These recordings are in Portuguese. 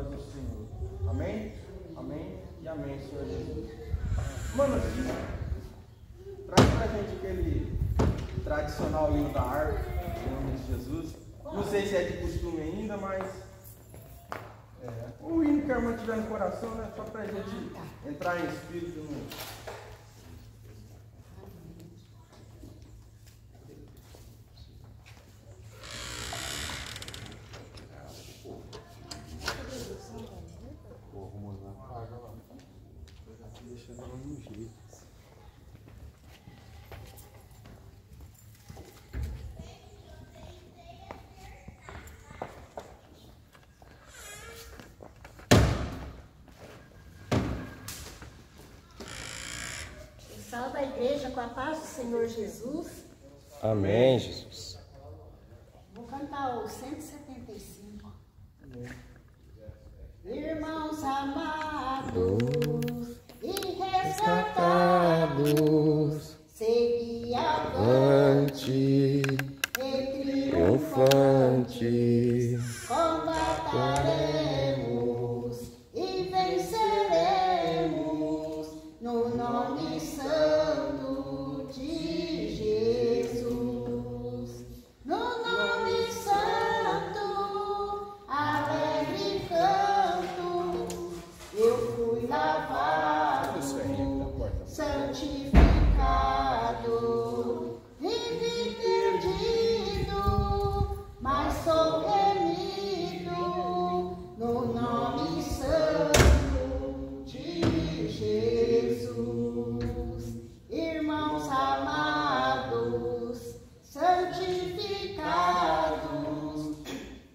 palavras do Senhor. Amém? Amém e amém, Senhor Jesus. Mano, traz pra gente aquele tradicional hino da harpa, em nome de Jesus. Não sei se é de costume ainda, mas o hino que a irmã tiver no coração, né? Só pra gente entrar em espírito no... Salve a igreja com a paz do Senhor Jesus. Amém, Jesus. Vou cantar o 175. Amém. Irmãos amados e resgatados, segui avante, triunfante, combateremos e venceremos no nome santo de Jesus. No nome santo, alegre canto, eu fui lavado, santificado, vivi perdido, mas sou remido, no nome santo de Jesus. Irmãos amados, santificados,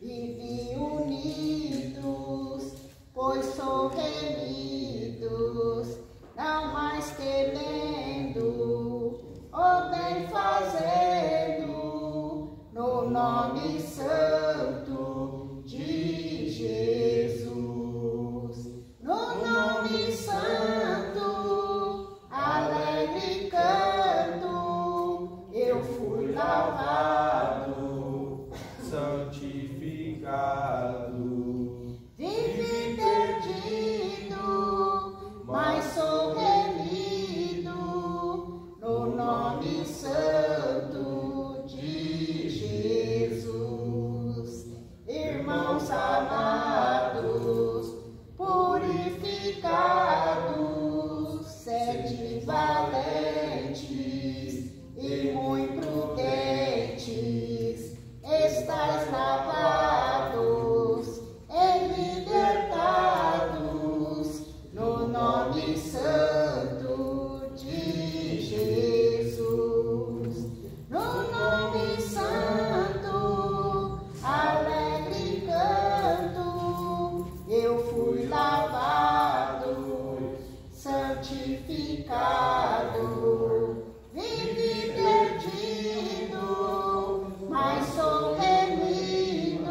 vivi unidos, pois sou remidos, não mais temendo, o bem fazendo, no nome santo de Jesus. No nome santo, alegre canto, eu fui lavado, santificado, vivi perdido, mas sou remido, no nome santo de Jesus. Irmãos amados, purificados, sede valentes e muito prudentes, estais lavados e libertados, no nome santo de Jesus. No nome santo, alegre canto, eu fui lavado, santificado, vivi perdido, mas sou remido,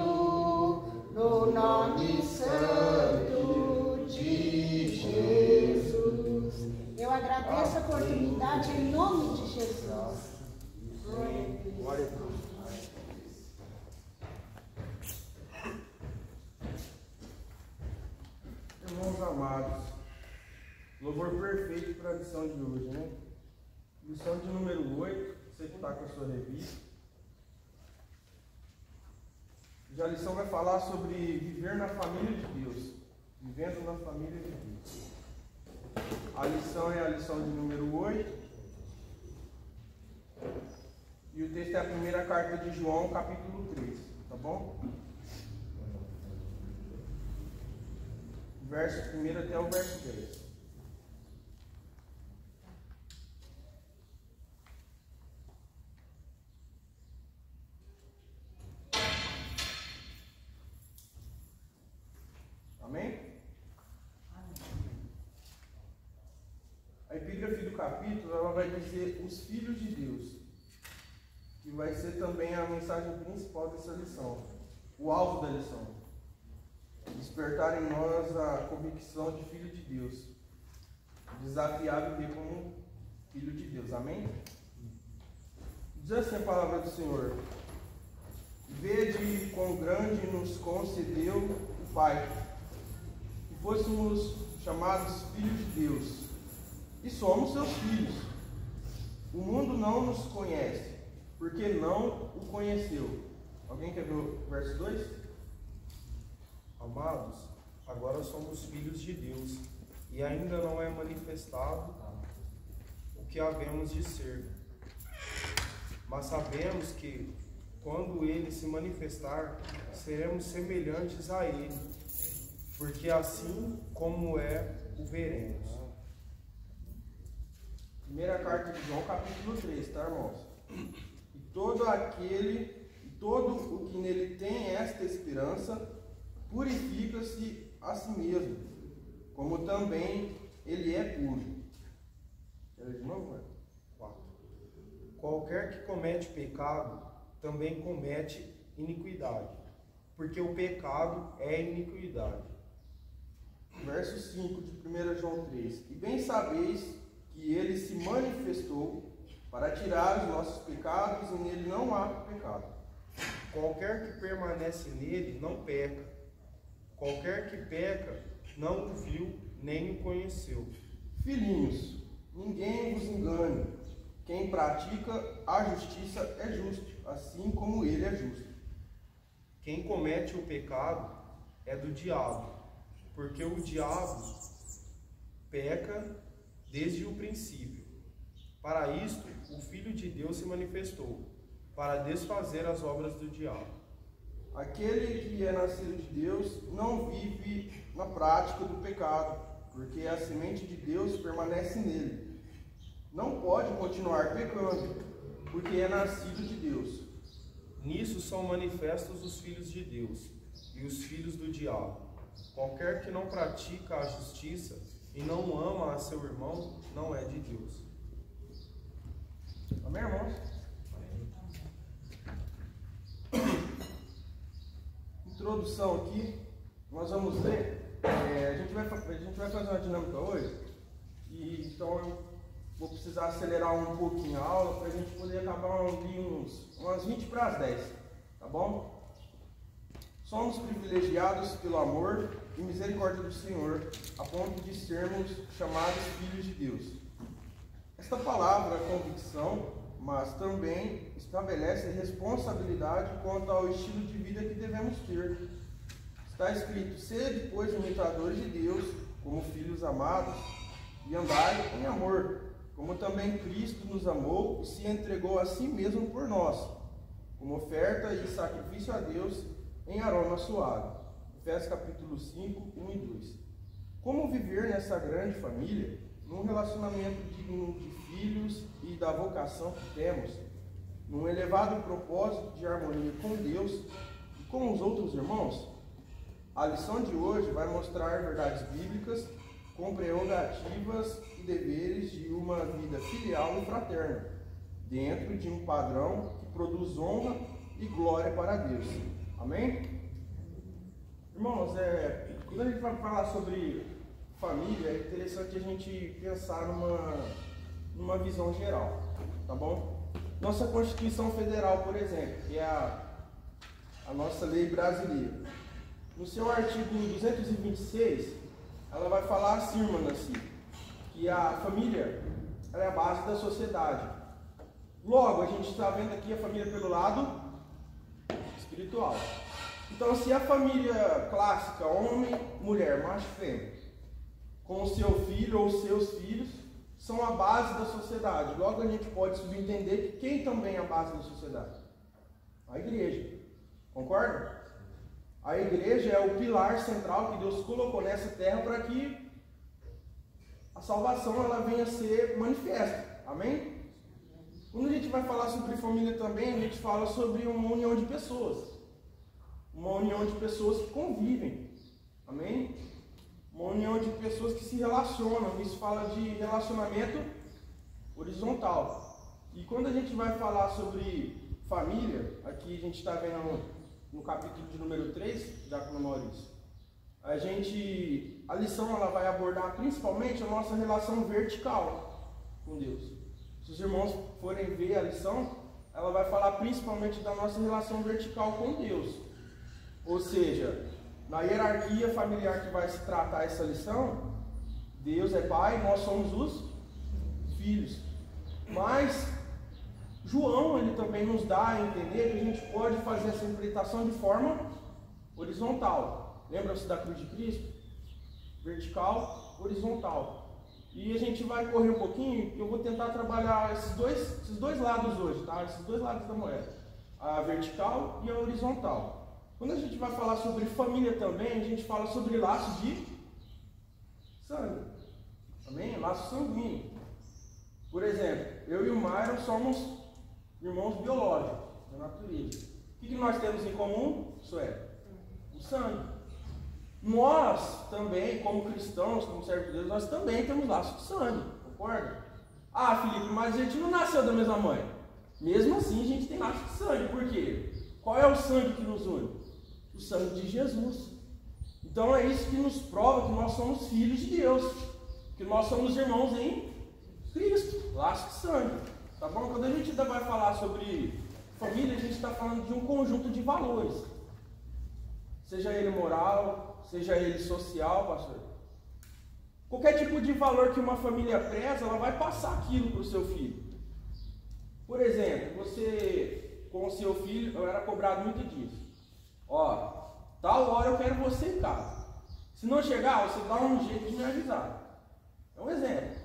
no nome santo de Jesus. Eu agradeço a oportunidade em nome de Jesus. Glória a Deus. Irmãos amados, louvor perfeito para a lição de hoje, né? Lição de número 8, você que está com a sua revista. Já a lição vai falar sobre viver na família de Deus. Vivendo na família de Deus. A lição é a lição de número 8. E o texto é a primeira carta de João, capítulo 3. Tá bom? Verso 1 até o verso 10. Amém? A epígrafe do capítulo, ela vai dizer os filhos de Deus, que vai ser também a mensagem principal dessa lição, o alvo da lição. Despertar em nós a convicção de filho de Deus, desafiar a viver como filho de Deus. Amém? Diz assim a palavra do Senhor: vede quão grande nos concedeu o Pai, fôssemos chamados filhos de Deus. E somos seus filhos. O mundo não nos conhece, porque não o conheceu. Alguém quer ver o verso 2? Amados, agora somos filhos de Deus, e ainda não é manifestado o que havemos de ser. Mas sabemos que, quando Ele se manifestar, seremos semelhantes a Ele, porque assim como é, o veremos. Primeira carta de João, capítulo 3, tá, irmãos? E todo o que nele tem esta esperança, purifica-se a si mesmo, como também ele é puro. Quer ler de novo, né? 4. Qualquer que comete pecado, também comete iniquidade, porque o pecado é iniquidade. Verso 5 de 1 João 3. E bem sabeis que ele se manifestou para tirar os nossos pecados, e nele não há pecado. Qualquer que permanece nele não peca. Qualquer que peca não o viu nem o conheceu. Filhinhos, ninguém vos engane. Quem pratica a justiça é justo, assim como ele é justo. Quem comete o pecado é do diabo, porque o diabo peca desde o princípio. Para isto, o Filho de Deus se manifestou, para desfazer as obras do diabo. Aquele que é nascido de Deus não vive na prática do pecado, porque a semente de Deus permanece nele. Não pode continuar pecando, porque é nascido de Deus. Nisso são manifestos os filhos de Deus e os filhos do diabo. Qualquer que não pratica a justiça e não ama a seu irmão, não é de Deus. Amém, irmãos? Introdução aqui, nós vamos ler. A gente vai fazer uma dinâmica hoje, e então eu vou precisar acelerar um pouquinho a aula para a gente poder acabar ali umas 20 para as 10, tá bom? Somos privilegiados pelo amor e misericórdia do Senhor, a ponto de sermos chamados filhos de Deus. Esta palavra é convicção, mas também estabelece responsabilidade quanto ao estilo de vida que devemos ter. Está escrito: sede, pois, imitadores de Deus, como filhos amados, e andai em amor, como também Cristo nos amou e se entregou a si mesmo por nós, como oferta e sacrifício a Deus em aroma suave. Efésios capítulo 5, 1 e 2. Como viver nessa grande família, num relacionamento digno de filhos e da vocação que temos, num elevado propósito de harmonia com Deus e com os outros irmãos? A lição de hoje vai mostrar verdades bíblicas com prerrogativas e deveres de uma vida filial e fraterna, dentro de um padrão que produz honra e glória para Deus. Amém? Irmãos, quando a gente vai falar sobre família, é interessante a gente pensar numa visão geral, tá bom? Nossa Constituição Federal, por exemplo, que é a nossa lei brasileira, no seu artigo 226, ela vai falar assim, irmã Nancy, que a família ela é a base da sociedade. Logo, a gente está vendo aqui a família pelo lado espiritual. Então, se a família clássica, homem, mulher, macho e fêmea, com o seu filho ou seus filhos, são a base da sociedade. Logo, a gente pode subentender que quem também é a base da sociedade? A igreja. Concorda? A igreja é o pilar central que Deus colocou nessa terra para que a salvação ela venha a ser manifesta. Amém? Quando a gente vai falar sobre família também, a gente fala sobre uma união de pessoas. Uma união de pessoas que convivem. Amém? Uma união de pessoas que se relacionam. Isso fala de relacionamento horizontal. E quando a gente vai falar sobre família, aqui a gente está vendo no capítulo de número 3, Diácono Maurício, a lição ela vai abordar principalmente a nossa relação vertical com Deus. Se os irmãos forem ver a lição, ela vai falar principalmente da nossa relação vertical com Deus. Ou seja, na hierarquia familiar que vai se tratar essa lição, Deus é pai, nós somos os filhos. Mas João, ele também nos dá a entender que a gente pode fazer essa interpretação de forma horizontal. Lembra-se da cruz de Cristo? Vertical, horizontal. E a gente vai correr um pouquinho, eu vou tentar trabalhar esses dois lados hoje, tá? Esses dois lados da moeda. A vertical e a horizontal. Quando a gente vai falar sobre família também, a gente fala sobre laço de sangue. Amém? Laço sanguíneo. Por exemplo, eu e o Myron somos irmãos biológicos, da natureza. O que nós temos em comum? Isso é, o sangue. Nós também, como cristãos, como servos de Deus, nós também temos laço de sangue, concorda? Ah, Felipe, mas a gente não nasceu da mesma mãe. Mesmo assim, a gente tem laço de sangue. Por quê? Qual é o sangue que nos une? O sangue de Jesus. Então é isso que nos prova que nós somos filhos de Deus, que nós somos irmãos em Cristo, laço de sangue. Tá bom? Quando a gente ainda vai falar sobre família, a gente está falando de um conjunto de valores. Seja ele moral, seja ele social, pastor. Qualquer tipo de valor que uma família preza, ela vai passar aquilo para o seu filho. Por exemplo, você, com o seu filho, eu era cobrado muito disso. Ó, tal hora eu quero você em casa. Se não chegar, você dá um jeito de me avisar. É um exemplo.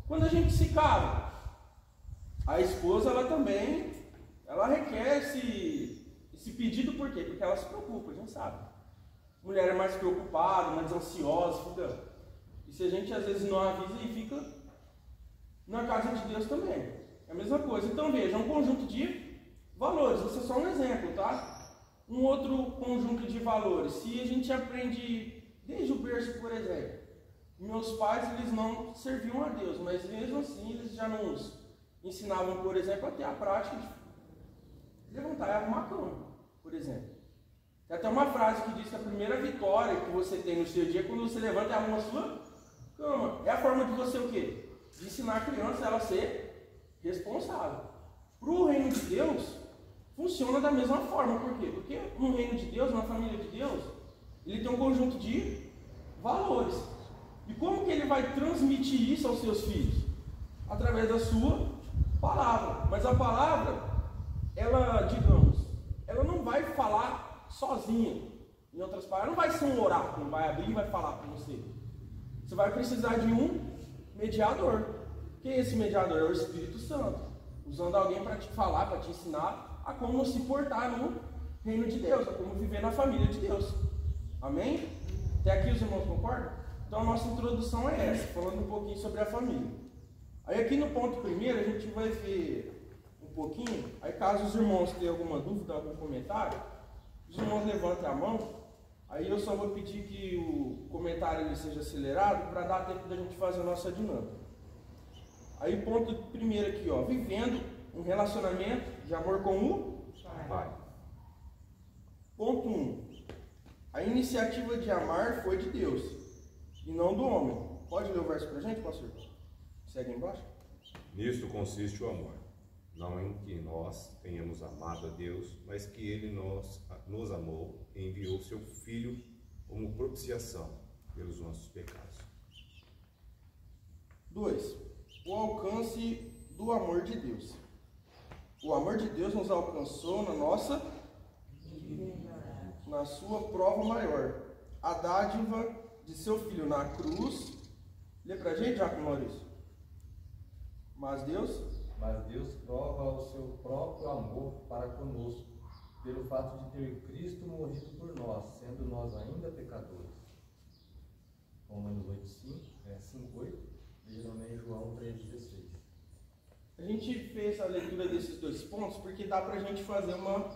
Quando a gente se casa, a esposa, ela também, ela requer esse pedido, por quê? Porque ela se preocupa, a gente sabe. A mulher é mais preocupada, mais ansiosa, fica... E se a gente às vezes não avisa, e fica na casa de Deus também. É a mesma coisa. Então veja, é um conjunto de valores. Isso é só um exemplo, tá? Um outro conjunto de valores. Se a gente aprende desde o berço, por exemplo. Meus pais, eles não serviam a Deus, mas mesmo assim eles já nos ensinavam, por exemplo, a ter a prática de levantar e arrumar a cama, por exemplo. Tem até uma frase que diz que a primeira vitória que você tem no seu dia é quando você levanta e arruma a sua cama. É a forma de você o quê? De ensinar a criança ela a ser responsável. Para o reino de Deus, funciona da mesma forma. Por quê? Porque no reino de Deus, na família de Deus, ele tem um conjunto de valores. E como que ele vai transmitir isso aos seus filhos? Através da sua palavra. Mas a palavra, ela, digamos, ela não vai falar sozinha. Em outras palavras, não vai ser um oráculo, vai abrir e vai falar para você. Você vai precisar de um mediador. Quem é esse mediador? É o Espírito Santo. Usando alguém para te falar, para te ensinar a como se portar no reino de Deus, a como viver na família de Deus. Amém? Até aqui os irmãos concordam? Então a nossa introdução é essa, falando um pouquinho sobre a família. Aí aqui no ponto primeiro a gente vai ver um pouquinho, aí caso os irmãos tenham alguma dúvida, algum comentário, os irmãos levantem a mão, aí eu só vou pedir que o comentário ele seja acelerado para dar tempo da gente fazer a nossa dinâmica. Aí ponto primeiro aqui, ó, vivendo um relacionamento de amor com o Pai. Ponto 1. A iniciativa de amar foi de Deus e não do homem. Pode ler o verso para a gente, pastor? Segue embaixo. Nisto consiste o amor, não em que nós tenhamos amado a Deus, mas que Ele nos amou e enviou seu Filho como propiciação pelos nossos pecados. 2. O alcance do amor de Deus. O amor de Deus nos alcançou na sua prova maior, a dádiva de seu Filho na cruz. Lê pra gente, Jacob Maurício. Mas Deus prova o seu próprio amor para conosco, pelo fato de ter Cristo morrido por nós, sendo nós ainda pecadores. Romanos 5:8, e também João 3:16. A gente fez a leitura desses dois pontos porque dá pra gente fazer uma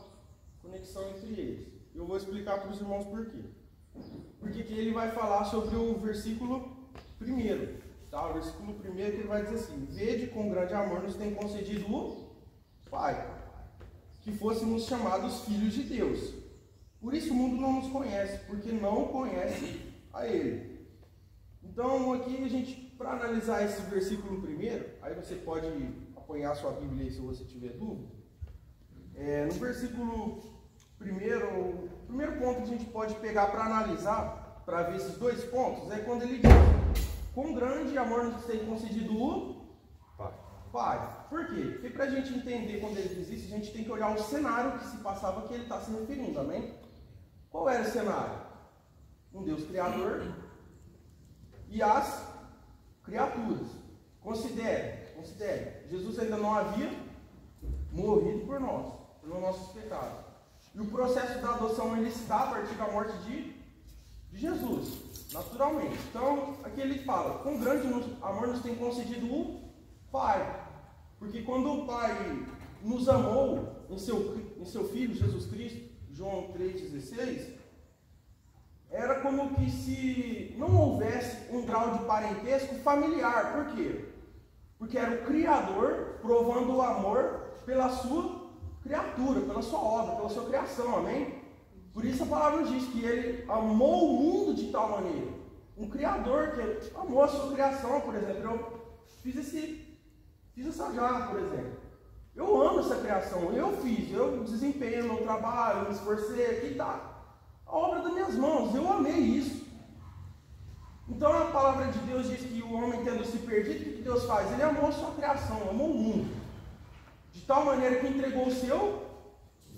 conexão entre eles. Eu vou explicar para os irmãos por quê. Porque aqui ele vai falar sobre o versículo 1. Tá? O versículo 1 que ele vai dizer assim: vede com grande amor nos tem concedido o Pai, que fôssemos chamados filhos de Deus. Por isso o mundo não nos conhece, porque não conhece a Ele. Então aqui a gente, para analisar esse versículo 1, aí você pode apanhar sua Bíblia aí se você tiver dúvida. No versículo 1 o primeiro ponto que a gente pode pegar para analisar, para ver esses dois pontos, é quando ele diz: quão grande amor nos tem concedido o Pai. Por quê? Porque para a gente entender quando ele diz isso, a gente tem que olhar o cenário que se passava, que ele está se referindo, amém? Qual era o cenário? Um Deus criador e as criaturas. Considere, Jesus ainda não havia morrido por nós, pelos nossos pecados. E o processo da adoção ele está a partir da morte de Jesus, naturalmente. Então, aqui ele fala: quão grande amor nos tem concedido o Pai. Porque quando o Pai nos amou em seu Filho, Jesus Cristo, João 3,16, era como que se não houvesse um grau de parentesco familiar. Por quê? Porque era o Criador provando o amor pela sua criatura, pela sua obra, pela sua criação, amém? Por isso a palavra diz que ele amou o mundo de tal maneira. Um Criador que amou a sua criação, por exemplo. Eu fiz essa jarra, por exemplo. Eu amo essa criação, eu desempenho meu trabalho, eu me esforcei, aqui está a obra das minhas mãos, eu amei isso. Então a palavra de Deus diz que o homem tendo se perdido, o que Deus faz? Ele amou a sua criação, amou o mundo, de tal maneira que entregou o seu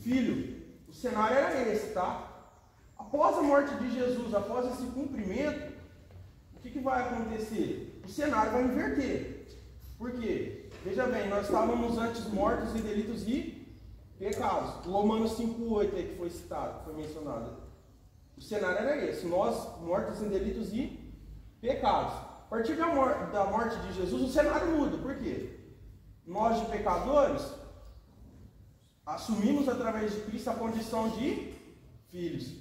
Filho. O cenário era esse, tá? Após a morte de Jesus, após esse cumprimento, o que vai acontecer? O cenário vai inverter. Por quê? Veja bem, nós estávamos antes mortos em delitos e pecados. O Romanos 5,8 aí que foi citado, foi mencionado. O cenário era esse: nós mortos em delitos e pecados. A partir da morte de Jesus, o cenário muda. Por quê? Nós de pecadores assumimos através de Cristo a condição de filhos.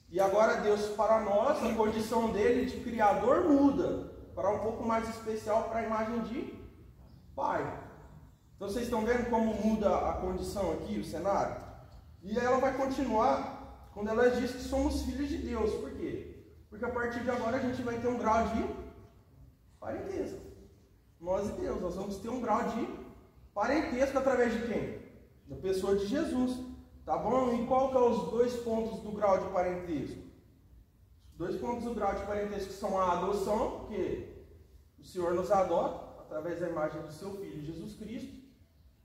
E agora Deus, para nós, a condição dele de criador muda para um pouco mais especial, para a imagem de Pai. Então vocês estão vendo como muda a condição aqui, o cenário? E ela vai continuar quando ela diz que somos filhos de Deus. Por quê? Porque a partir de agora a gente vai ter um grau de parentesco. Nós e Deus, nós vamos ter um grau de parentesco através de quem? Da pessoa de Jesus. Tá bom? E qual que são os dois pontos do grau de parentesco? Os dois pontos do grau de parentesco são a adoção, que o Senhor nos adota através da imagem do seu Filho Jesus Cristo.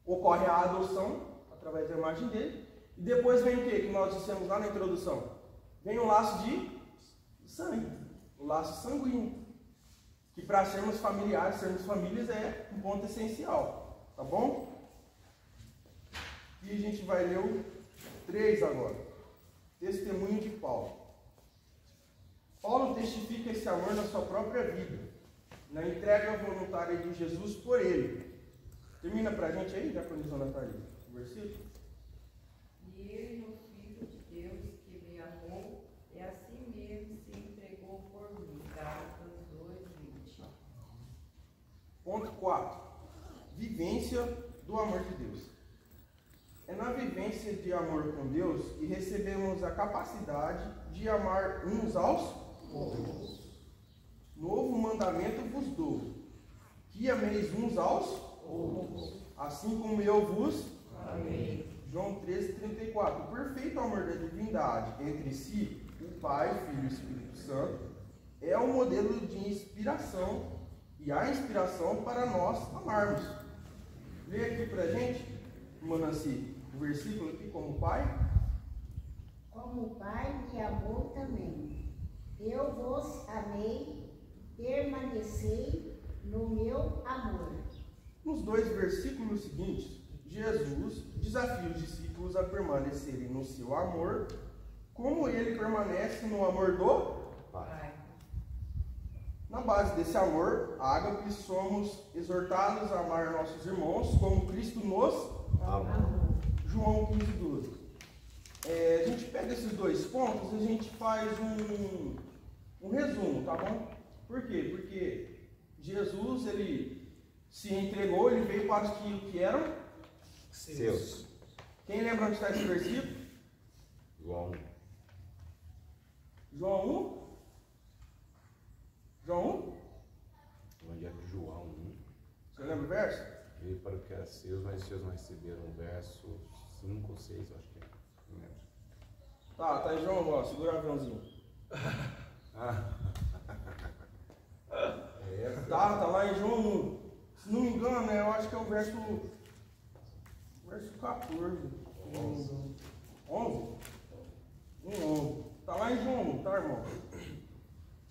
Ocorre a adoção através da imagem dele. E depois vem o que nós dissemos lá na introdução? Vem um laço de sangue, o laço sanguíneo, que para sermos familiares, sermos famílias, é um ponto essencial. Tá bom? E a gente vai ler o 3 agora. Testemunho de Paulo. Paulo testifica esse amor na sua própria vida, na entrega voluntária de Jesus por ele. Termina pra gente aí, diaconisa Natália, o versículo. E ele, o Filho de Deus, que me amou, e assim mesmo se entregou por mim. Gálatas 2:20. Ponto 4. Vivência do amor de Deus. É na vivência de amor com Deus que recebemos a capacidade de amar uns aos outros. Novo mandamento vos dou, que ameis uns aos outros, assim como eu vos amei. João 13:34. O perfeito amor da divindade entre si, o Pai, Filho e Espírito Santo, é o modelo de inspiração e a inspiração para nós amarmos. Lê aqui pra gente, Manassi, o versículo aqui, como o Pai. Como o Pai me amou também, eu vos amei, permanecei no meu amor. Nos dois versículos seguintes, Jesus desafia os discípulos a permanecerem no seu amor, como ele permanece no amor do Pai. Na base desse amor, ágape, somos exortados a amar nossos irmãos como Cristo nos Amém. João 15:12. A gente pega esses dois pontos e a gente faz um resumo, tá bom? Por quê? Porque Jesus, ele se entregou, ele veio para os que eram Seus. Quem lembra onde está esse versículo? João. João 1? João 1? Onde é que João 1? Você lembra o verso? Veio para o que era seus, mas os seus não receberam. Verso 5 ou 6, acho que é. Não lembro. Tá em João, ó, segura o aviãozinho. Tá lá em João 1. Se não me engano, eu acho que é o verso 14. 11? 11. Tá lá em João 1, tá, irmão?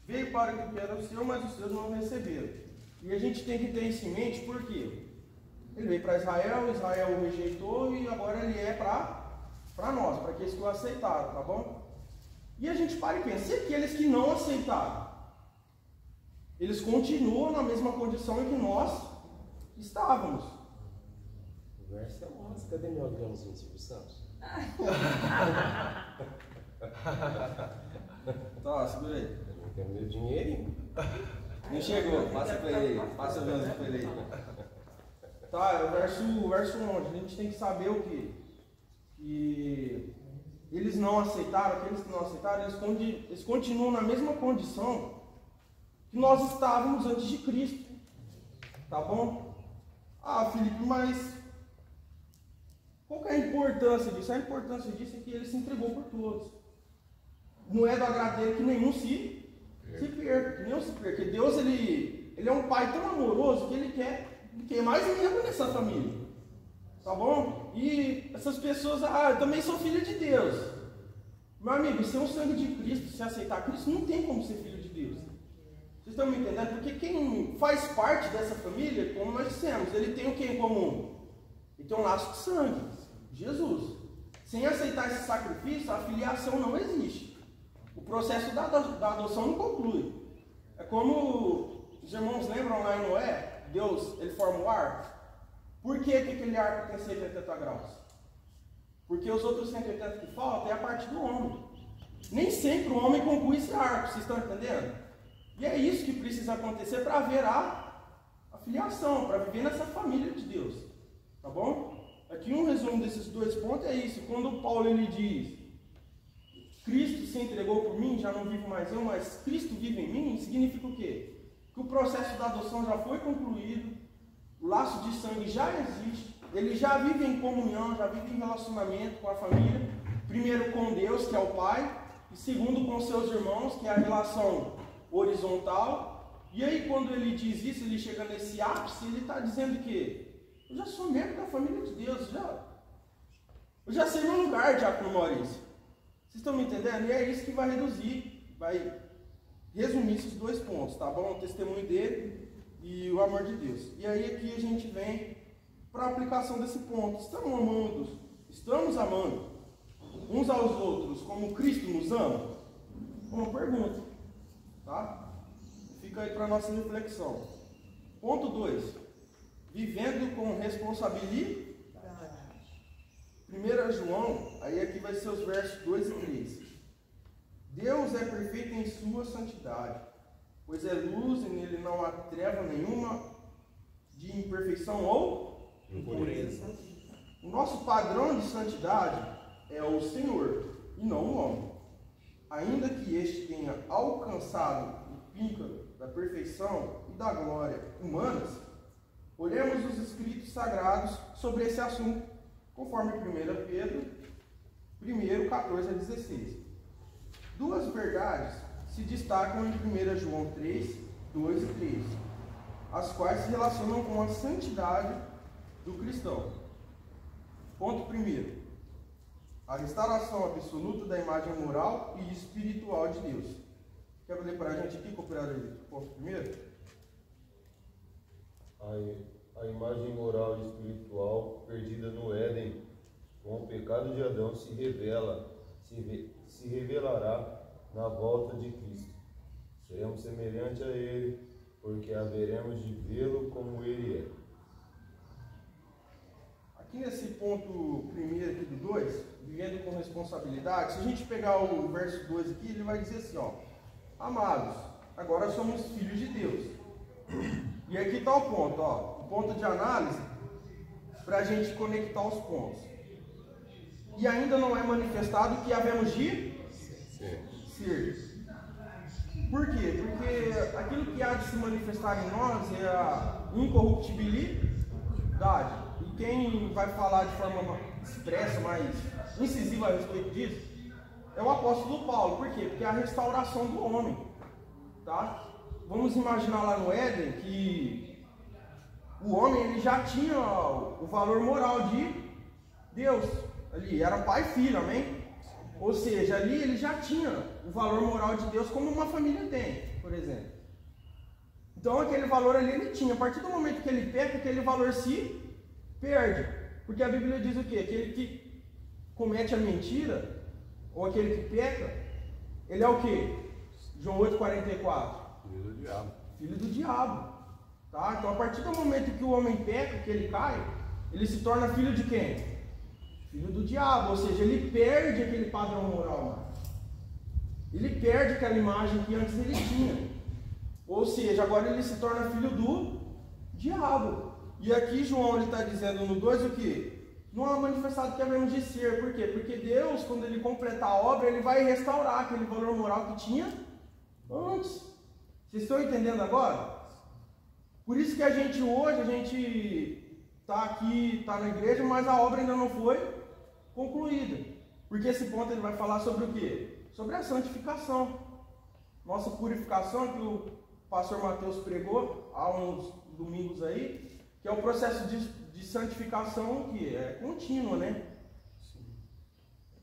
Veio para que era o seu, mas os seus não receberam. E a gente tem que ter isso em mente, por quê? Ele veio para Israel o rejeitou e agora ele é para nós, para aqueles que o aceitaram, tá bom? E a gente para e pensa, e aqueles que não aceitaram? Eles continuam na mesma condição em que nós estávamos. O verso é 11. Cadê meu aviãozinho, Silvio Santos? Tá, segura aí. Eu não quero meu dinheirinho. Não chegou, passa pra ele aí. Passa o aviãozinho pra ele aí. Tá, é o verso 11. A gente tem que saber o quê? Que eles não aceitaram, aqueles que não aceitaram, eles continuam na mesma condição que nós estávamos antes de Cristo. Tá bom? Ah, Felipe, mas qual que é a importância disso? A importância disso é que ele se entregou por todos. Não é do agrado dele que nenhum se perca, que nenhum se perca. Porque Deus, ele é um pai tão amoroso que ele quer mais membro nessa família. Tá bom? E essas pessoas, eu também sou filho de Deus. Meu amigo, sem o sangue de Cristo, se aceitar Cristo, não tem como ser filho de Deus. Vocês estão me entendendo? Porque quem faz parte dessa família, como nós dissemos, ele tem o que em comum? Ele tem um laço de sangue, Jesus. Sem aceitar esse sacrifício, a filiação não existe. O processo da adoção não conclui. É como os irmãos lembram lá em Noé, Deus, ele forma o arco. Por que aquele arco tem 180 graus? Porque os outros 180 que faltam é a parte do homem. Nem sempre o homem conclui esse arco, vocês estão entendendo? E é isso que precisa acontecer para haver a filiação, para viver nessa família de Deus. Tá bom? Aqui um resumo desses dois pontos é isso. Quando Paulo ele diz, Cristo se entregou por mim, já não vivo mais eu, mas Cristo vive em mim, significa o quê? Que o processo da adoção já foi concluído, o laço de sangue já existe, ele já vive em comunhão, já vive em relacionamento com a família, primeiro com Deus, que é o Pai, e segundo com seus irmãos, que é a relação horizontal. E aí quando ele diz isso, ele chega nesse ápice, ele está dizendo que eu já sou membro da família de Deus, eu já sei meu lugar, Diácono Maurício. Vocês estão me entendendo? E é isso que vai resumir esses dois pontos, tá bom? O testemunho dele e o amor de Deus. E aí aqui a gente vem para a aplicação desse ponto. Estamos amando uns aos outros como Cristo nos ama? Uma pergunta, tá? Fica aí para a nossa reflexão. Ponto 2. Vivendo com responsabilidade. 1 João, aí aqui vai ser os versos 2 e 3. Deus é perfeito em sua santidade, pois é luz e nele não há treva nenhuma de imperfeição ou impureza. O nosso padrão de santidade é o Senhor e não o homem. Ainda que este tenha alcançado o pico da perfeição e da glória humanas, olhemos os escritos sagrados sobre esse assunto, conforme 1 Pedro 1, 14 a 16. Duas verdades se destacam em 1 João 3, 2 e 3, as quais se relacionam com a santidade do cristão. Ponto 1. A restauração absoluta da imagem moral e espiritual de Deus. Quer ler para a gente aqui, cooperador? Ponto 1. A imagem moral e espiritual perdida no Éden, com o pecado de Adão, se revelará na volta de Cristo. Seremos semelhantes a Ele, porque haveremos de vê-lo como Ele é. Aqui nesse ponto primeiro aqui do 2, vivendo com responsabilidade, se a gente pegar o verso 2 aqui, ele vai dizer assim, ó: amados, agora somos filhos de Deus. E aqui está o ponto, ó, o ponto de análise para a gente conectar os pontos. E ainda não é manifestado que havemos de ser. Por quê? Porque aquilo que há de se manifestar em nós é a incorruptibilidade. E quem vai falar de forma expressa, mais incisiva a respeito disso, é o apóstolo Paulo. Por quê? Porque é a restauração do homem. Tá? Vamos imaginar lá no Éden que o homem ele já tinha o valor moral de Deus. Ali era pai e filho, amém? Ou seja, ali ele já tinha o valor moral de Deus como uma família tem, por exemplo. Então aquele valor ali ele tinha. A partir do momento que ele peca, aquele valor se perde. Porque a Bíblia diz o quê? Aquele que comete a mentira, ou aquele que peca, ele é o quê? João 8,44. Filho do diabo. Filho do diabo. Tá? Então a partir do momento que o homem peca, que ele cai, ele se torna filho de quem? Filho do diabo. Ou seja, ele perde aquele padrão moral. Ele perde aquela imagem que antes ele tinha. Ou seja, agora ele se torna filho do diabo. E aqui João ele está dizendo no 2 o que? Não é manifestado que havemos de ser. Por quê? Porque Deus, quando ele completar a obra, ele vai restaurar aquele valor moral que tinha antes. Vocês estão entendendo agora? Por isso que a gente hoje, está aqui, está na igreja, mas a obra ainda não foi concluída. Porque esse ponto ele vai falar sobre o quê? Sobre a santificação. Nossa purificação, que o pastor Mateus pregou há uns domingos aí, que é o processo de santificação que é contínuo, né?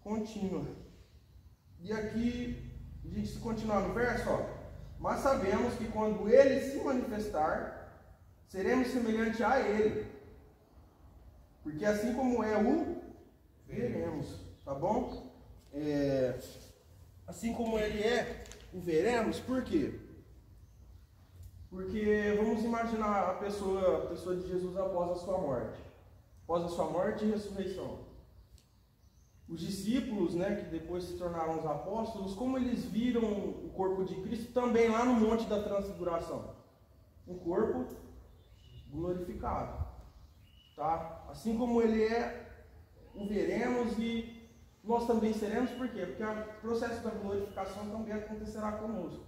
Contínuo. E aqui, a gente se continuar no verso, ó. Mas sabemos que quando ele se manifestar, seremos semelhantes a ele. Porque assim como é o veremos, tá bom? Assim como ele é o veremos, por quê? Porque vamos imaginar a pessoa de Jesus após a sua morte. Após a sua morte e ressurreição. Os discípulos, né, que depois se tornaram os apóstolos, como eles viram o corpo de Cristo também lá no Monte da Transfiguração? Um corpo glorificado. Tá? Assim como ele é, o veremos e nós também seremos, por quê? Porque o processo da glorificação também acontecerá conosco.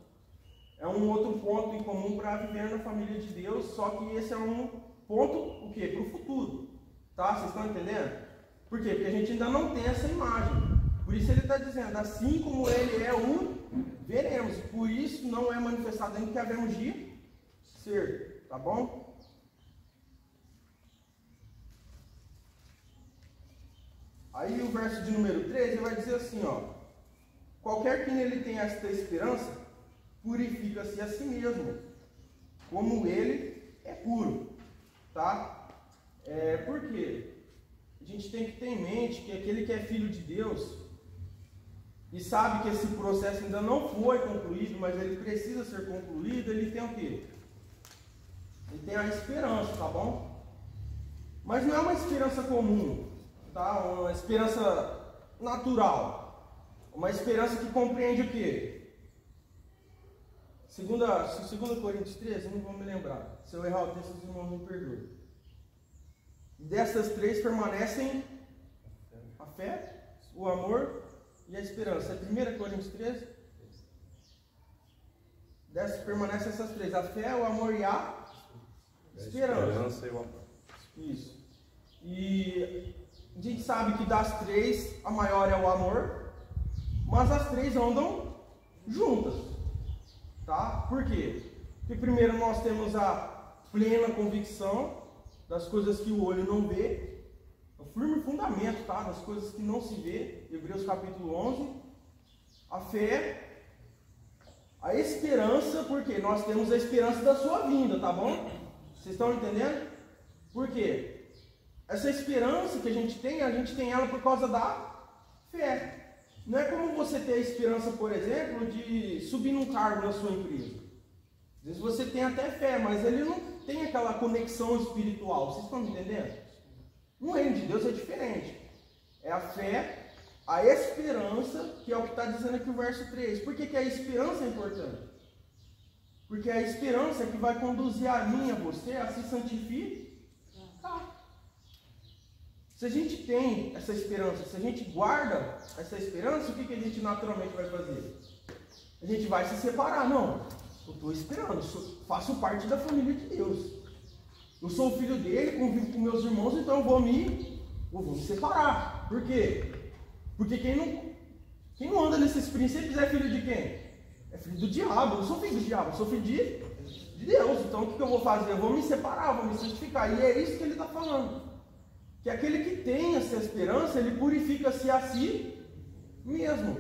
É um outro ponto em comum para viver na família de Deus, só que esse é um ponto, o quê? Para o futuro. Tá? Vocês estão entendendo? Por quê? Porque a gente ainda não tem essa imagem. Por isso ele está dizendo, assim como ele é o veremos. Por isso não é manifestado ainda que havemos de ser. Tá bom? Aí o verso de número 13 ele vai dizer assim, ó. Qualquer que nele tenha esta esperança, purifica-se a si mesmo, como ele é puro. Tá? Por quê? A gente tem que ter em mente que aquele que é filho de Deus e sabe que esse processo ainda não foi concluído, mas ele precisa ser concluído, ele tem o quê? Ele tem a esperança, tá bom? Mas não é uma esperança comum, tá? Uma esperança natural. Uma esperança que compreende o quê? 2 Coríntios 13, eu não vou me lembrar. Se eu errar o texto, os irmãos me perdoem. Dessas três permanecem a fé, o amor e a esperança. É 1 Coríntios 13? Dessas permanecem essas três: a fé, o amor e a esperança. E o amor. Isso. E a gente sabe que das três, a maior é o amor, mas as três andam juntas. Tá? Por quê? Porque primeiro nós temos a plena convicção das coisas que o olho não vê, o firme fundamento, tá? Das coisas que não se vê, Hebreus capítulo 11, a fé, a esperança, porque nós temos a esperança da sua vinda, tá bom? Vocês estão entendendo? Por quê? Essa esperança que a gente tem ela por causa da fé. Não é como você ter a esperança, por exemplo, de subir num cargo na sua empresa. Às vezes você tem até fé, mas ele não tem aquela conexão espiritual. Vocês estão me entendendo? No reino de Deus é diferente. É a fé, a esperança, que é o que está dizendo aqui o verso 3. Por que a esperança é importante? Porque a esperança é que vai conduzir a mim e a você a se santificar. Se a gente tem essa esperança, se a gente guarda essa esperança, o que a gente naturalmente vai fazer? A gente vai se separar. Não, eu estou esperando, faço parte da família de Deus. Eu sou o filho dele, convivo com meus irmãos, então eu vou me separar. Por quê? Porque quem Quem não anda nesses princípios é filho de quem? É filho do diabo. Eu não sou filho do diabo, eu sou filho de Deus. Então o que eu vou fazer? Eu vou me separar, vou me santificar. E é isso que ele está falando. Que aquele que tem essa esperança, ele purifica-se a si mesmo.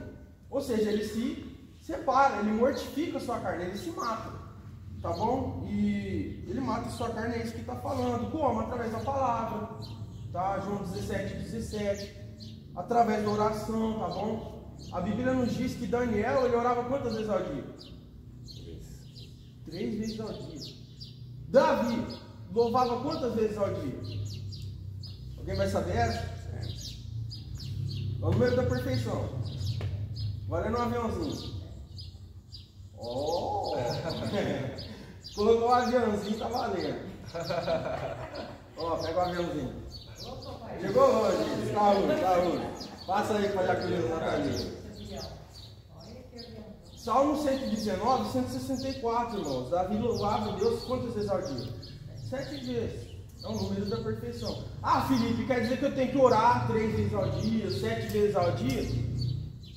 Ou seja, ele se separa, ele mortifica a sua carne, ele se mata. Tá bom? E ele mata a sua carne, é isso que está falando. Como? Através da palavra. Tá? João 17:17. Através da oração, tá bom? A Bíblia nos diz que Daniel, ele orava quantas vezes ao dia? 3 vezes ao dia. Davi louvava quantas vezes ao dia? Alguém vai saber essa? É o número da perfeição. Valendo um aviãozinho. Oh! Colocou um aviãozinho, tá valendo. Ó, pega o aviãozinho. Chegou longe. Saúde. Passa aí para Jacqueline Natalia. Salmo 119, 164, irmãos. Davi louvava Deus quantas vezes ao dia? 7 vezes. É o número da perfeição. Ah, Felipe, quer dizer que eu tenho que orar 3 vezes ao dia, 7 vezes ao dia?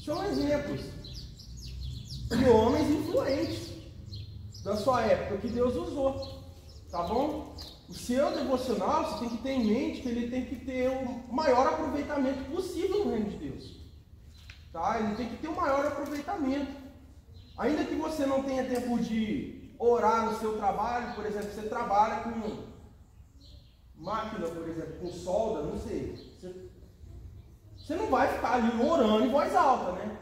São exemplos de homens influentes da sua época que Deus usou. Tá bom? O seu devocional, você tem que ter em mente que ele tem que ter o maior aproveitamento possível no reino de Deus. Tá? Ele tem que ter o maior aproveitamento. Ainda que você não tenha tempo de orar no seu trabalho, por exemplo, você trabalha com máquina, por exemplo, com solda, não sei. Você não vai ficar ali orando em voz alta, né?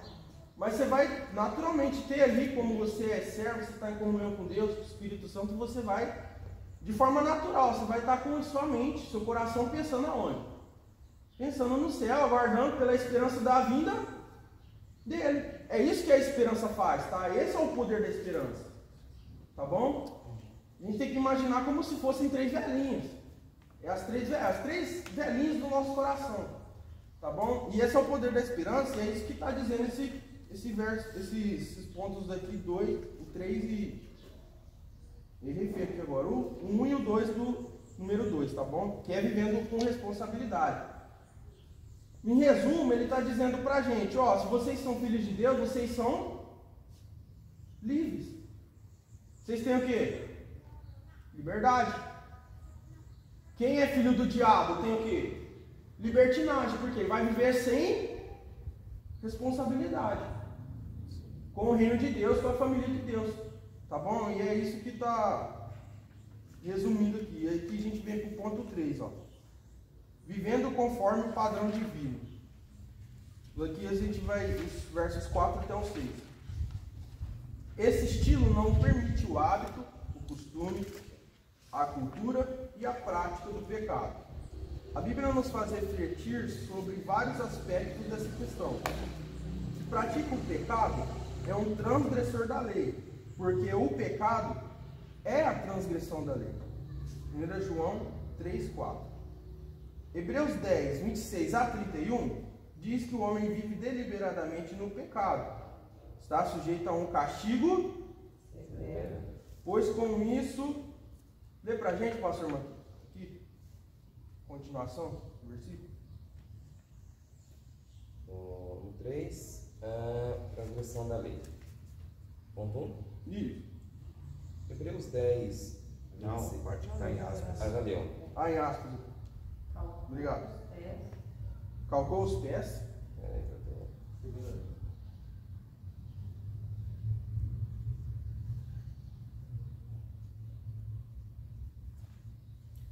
Mas você vai naturalmente ter ali, como você é servo, você está em comunhão com Deus, com o Espírito Santo, você vai, de forma natural, você vai estar com a sua mente, seu coração pensando aonde? Pensando no céu, aguardando pela esperança da vinda dele. É isso que a esperança faz, tá? Esse é o poder da esperança. Tá bom? A gente tem que imaginar como se fossem 3 velhinhas. É as três velhinhas do nosso coração. Tá bom? E esse é o poder da esperança, e é isso que está dizendo esse verso, esses pontos aqui, 2, o 3 e refiro aqui agora, o 1 e o 2 do número 2, tá bom? Que é vivendo com responsabilidade. Em resumo, ele está dizendo para a gente, ó, se vocês são filhos de Deus, vocês são livres. Vocês têm o quê? Liberdade. Quem é filho do diabo tem o quê? Libertinagem, porque vai viver sem responsabilidade. Com o reino de Deus, com a família de Deus. Tá bom? E é isso que está resumindo aqui. E aqui a gente vem para o ponto 3, ó. Vivendo conforme o padrão divino. Aqui a gente vai, os versos 4 até o 6. Esse estilo não permite o hábito, o costume, a cultura e a prática do pecado. A Bíblia nos faz refletir sobre vários aspectos dessa questão. O que pratica o pecado é um transgressor da lei, porque o pecado é a transgressão da lei. 1 João 3:4. Hebreus 10, 26 a 31 diz que o homem vive deliberadamente no pecado. Está sujeito a um castigo, pois com isso... Lê pra gente, pastor Marquinhos. Aqui. Continuação do versículo. No 3, transgressão da lei. Ponto 1. Isso. Hebreus 10. Não, a parte que está em aspas. Já deu. Em aspas. Obrigado. Calcou os pés.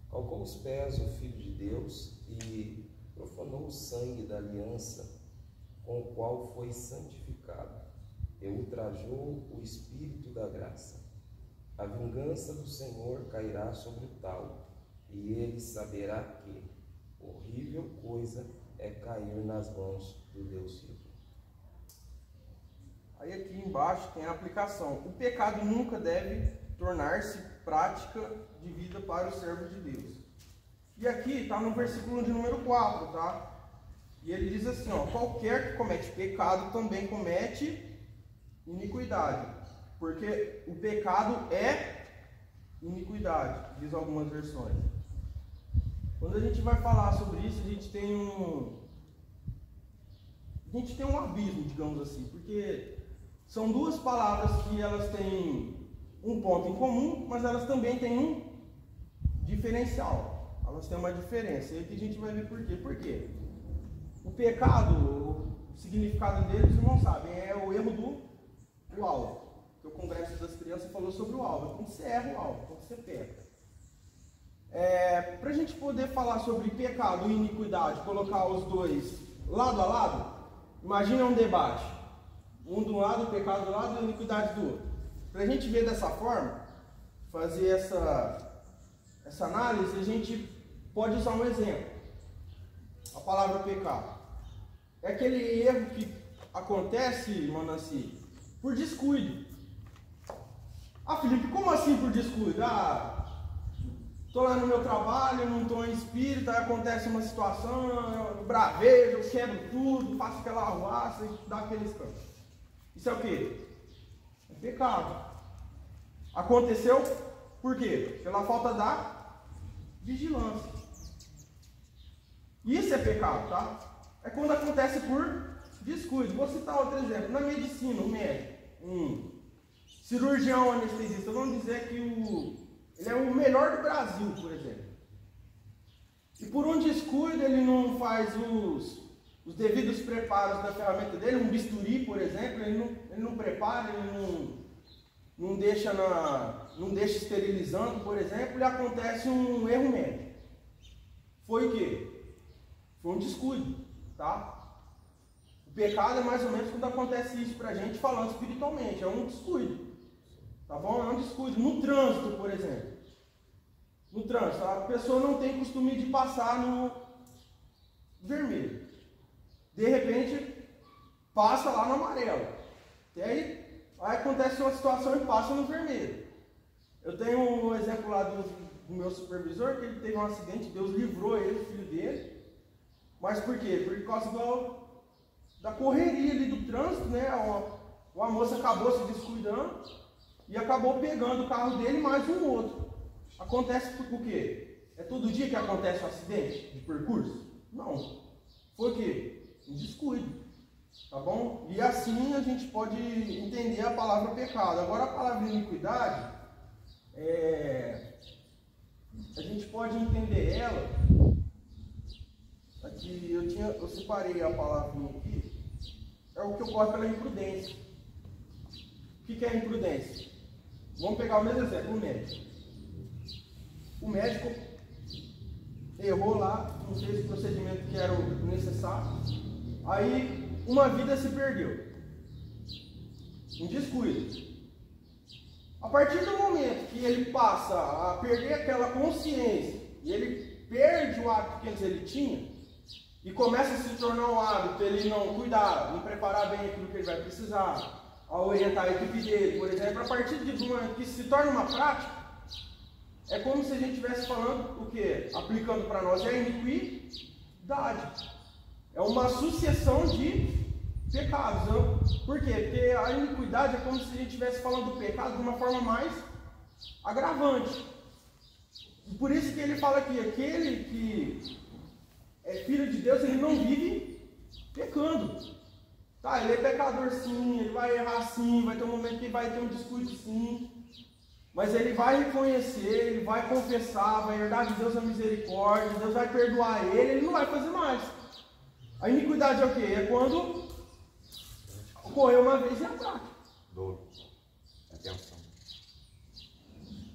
Calcou os pés o Filho de Deus e profanou o sangue da aliança com o qual foi santificado, e ultrajou o Espírito da graça. A vingança do Senhor cairá sobre o tal, e ele saberá que horrível coisa é cair nas mãos do Deus vivo. Aí aqui embaixo tem a aplicação. O pecado nunca deve tornar-se prática de vida para o servo de Deus. E aqui está no versículo de número 4, tá? E ele diz assim, ó, qualquer que comete pecado também comete iniquidade. Porque o pecado é iniquidade, diz algumas versões. Quando a gente vai falar sobre isso, a gente tem a gente tem um abismo, digamos assim, porque são duas palavras que elas têm um ponto em comum, mas elas também têm um diferencial. Elas têm uma diferença. E aqui a gente vai ver por quê. Por quê? O pecado, o significado dele, os irmãos sabem, é o erro do alvo. Que o Congresso das Crianças falou sobre o alvo. É quando você erra o alvo, quando você peca. Para a gente poder falar sobre pecado e iniquidade, colocar os dois lado a lado, imagina um debate. Um do lado, o pecado do lado e a iniquidade do outro. Para a gente ver dessa forma, fazer essa análise, a gente pode usar um exemplo. A palavra pecado. É aquele erro que acontece, irmão Nancy, por descuido. Ah, Felipe, como assim por descuido? Estou lá no meu trabalho, não estou em espírito, aí acontece uma situação, eu bravejo, eu quebro tudo, faço aquela arruaça e dá aquele escândalo. Isso é o quê? É pecado. Aconteceu por quê? Pela falta da vigilância. Isso é pecado, tá? É quando acontece por descuido. Vou citar outro exemplo. Na medicina, um médico, um cirurgião anestesista, vamos dizer que ele é o melhor do Brasil, por exemplo. E por um descuido ele não faz os devidos preparos da ferramenta dele, um bisturi, por exemplo, ele não prepara, ele não deixa esterilizando, por exemplo, e acontece um erro médico. Foi o quê? Foi um descuido, tá? O pecado é mais ou menos quando acontece isso pra gente falando espiritualmente, é um descuido, tá bom? É um descuido. No trânsito, por exemplo. No trânsito, a pessoa não tem costume de passar no vermelho. De repente, passa lá no amarelo. E aí acontece uma situação e passa no vermelho. Eu tenho um exemplo lá do meu supervisor, que ele teve um acidente, Deus livrou ele, o filho dele. Mas por quê? Por causa da correria ali do trânsito, né? Uma moça acabou se descuidando e acabou pegando o carro dele mais um outro. Acontece por quê? É todo dia que acontece um acidente de percurso? Não. Foi o quê? Um descuido. Tá bom? E assim a gente pode entender a palavra pecado. Agora a palavra iniquidade, a gente pode entender ela. Aqui eu separei a palavrinha aqui. É o que ocorre pela imprudência. O que é imprudência? Vamos pegar o mesmo exemplo, o médico. O médico errou lá, não fez o procedimento que era o necessário. Aí uma vida se perdeu. Um descuido. A partir do momento que ele passa a perder aquela consciência e ele perde o hábito que antes ele tinha e começa a se tornar um hábito, ele não cuidar, não preparar bem aquilo que ele vai precisar, a orientar a equipe dele, por exemplo, a partir de uma que se torna uma prática, é como se a gente estivesse falando o quê? Aplicando para nós é a iniquidade. É uma sucessão de pecados. Não? Por quê? Porque a iniquidade é como se a gente estivesse falando do pecado de uma forma mais agravante. E por isso que ele fala que aquele que é filho de Deus, ele não vive pecando. Tá, ele é pecador sim, ele vai errar sim, vai ter um momento que ele vai ter um descuido sim. Mas ele vai reconhecer, ele vai confessar, vai herdar de Deus a misericórdia, Deus vai perdoar ele não vai fazer mais. A iniquidade é o quê? É quando ocorreu uma vez e é prática. Dor. Atenção.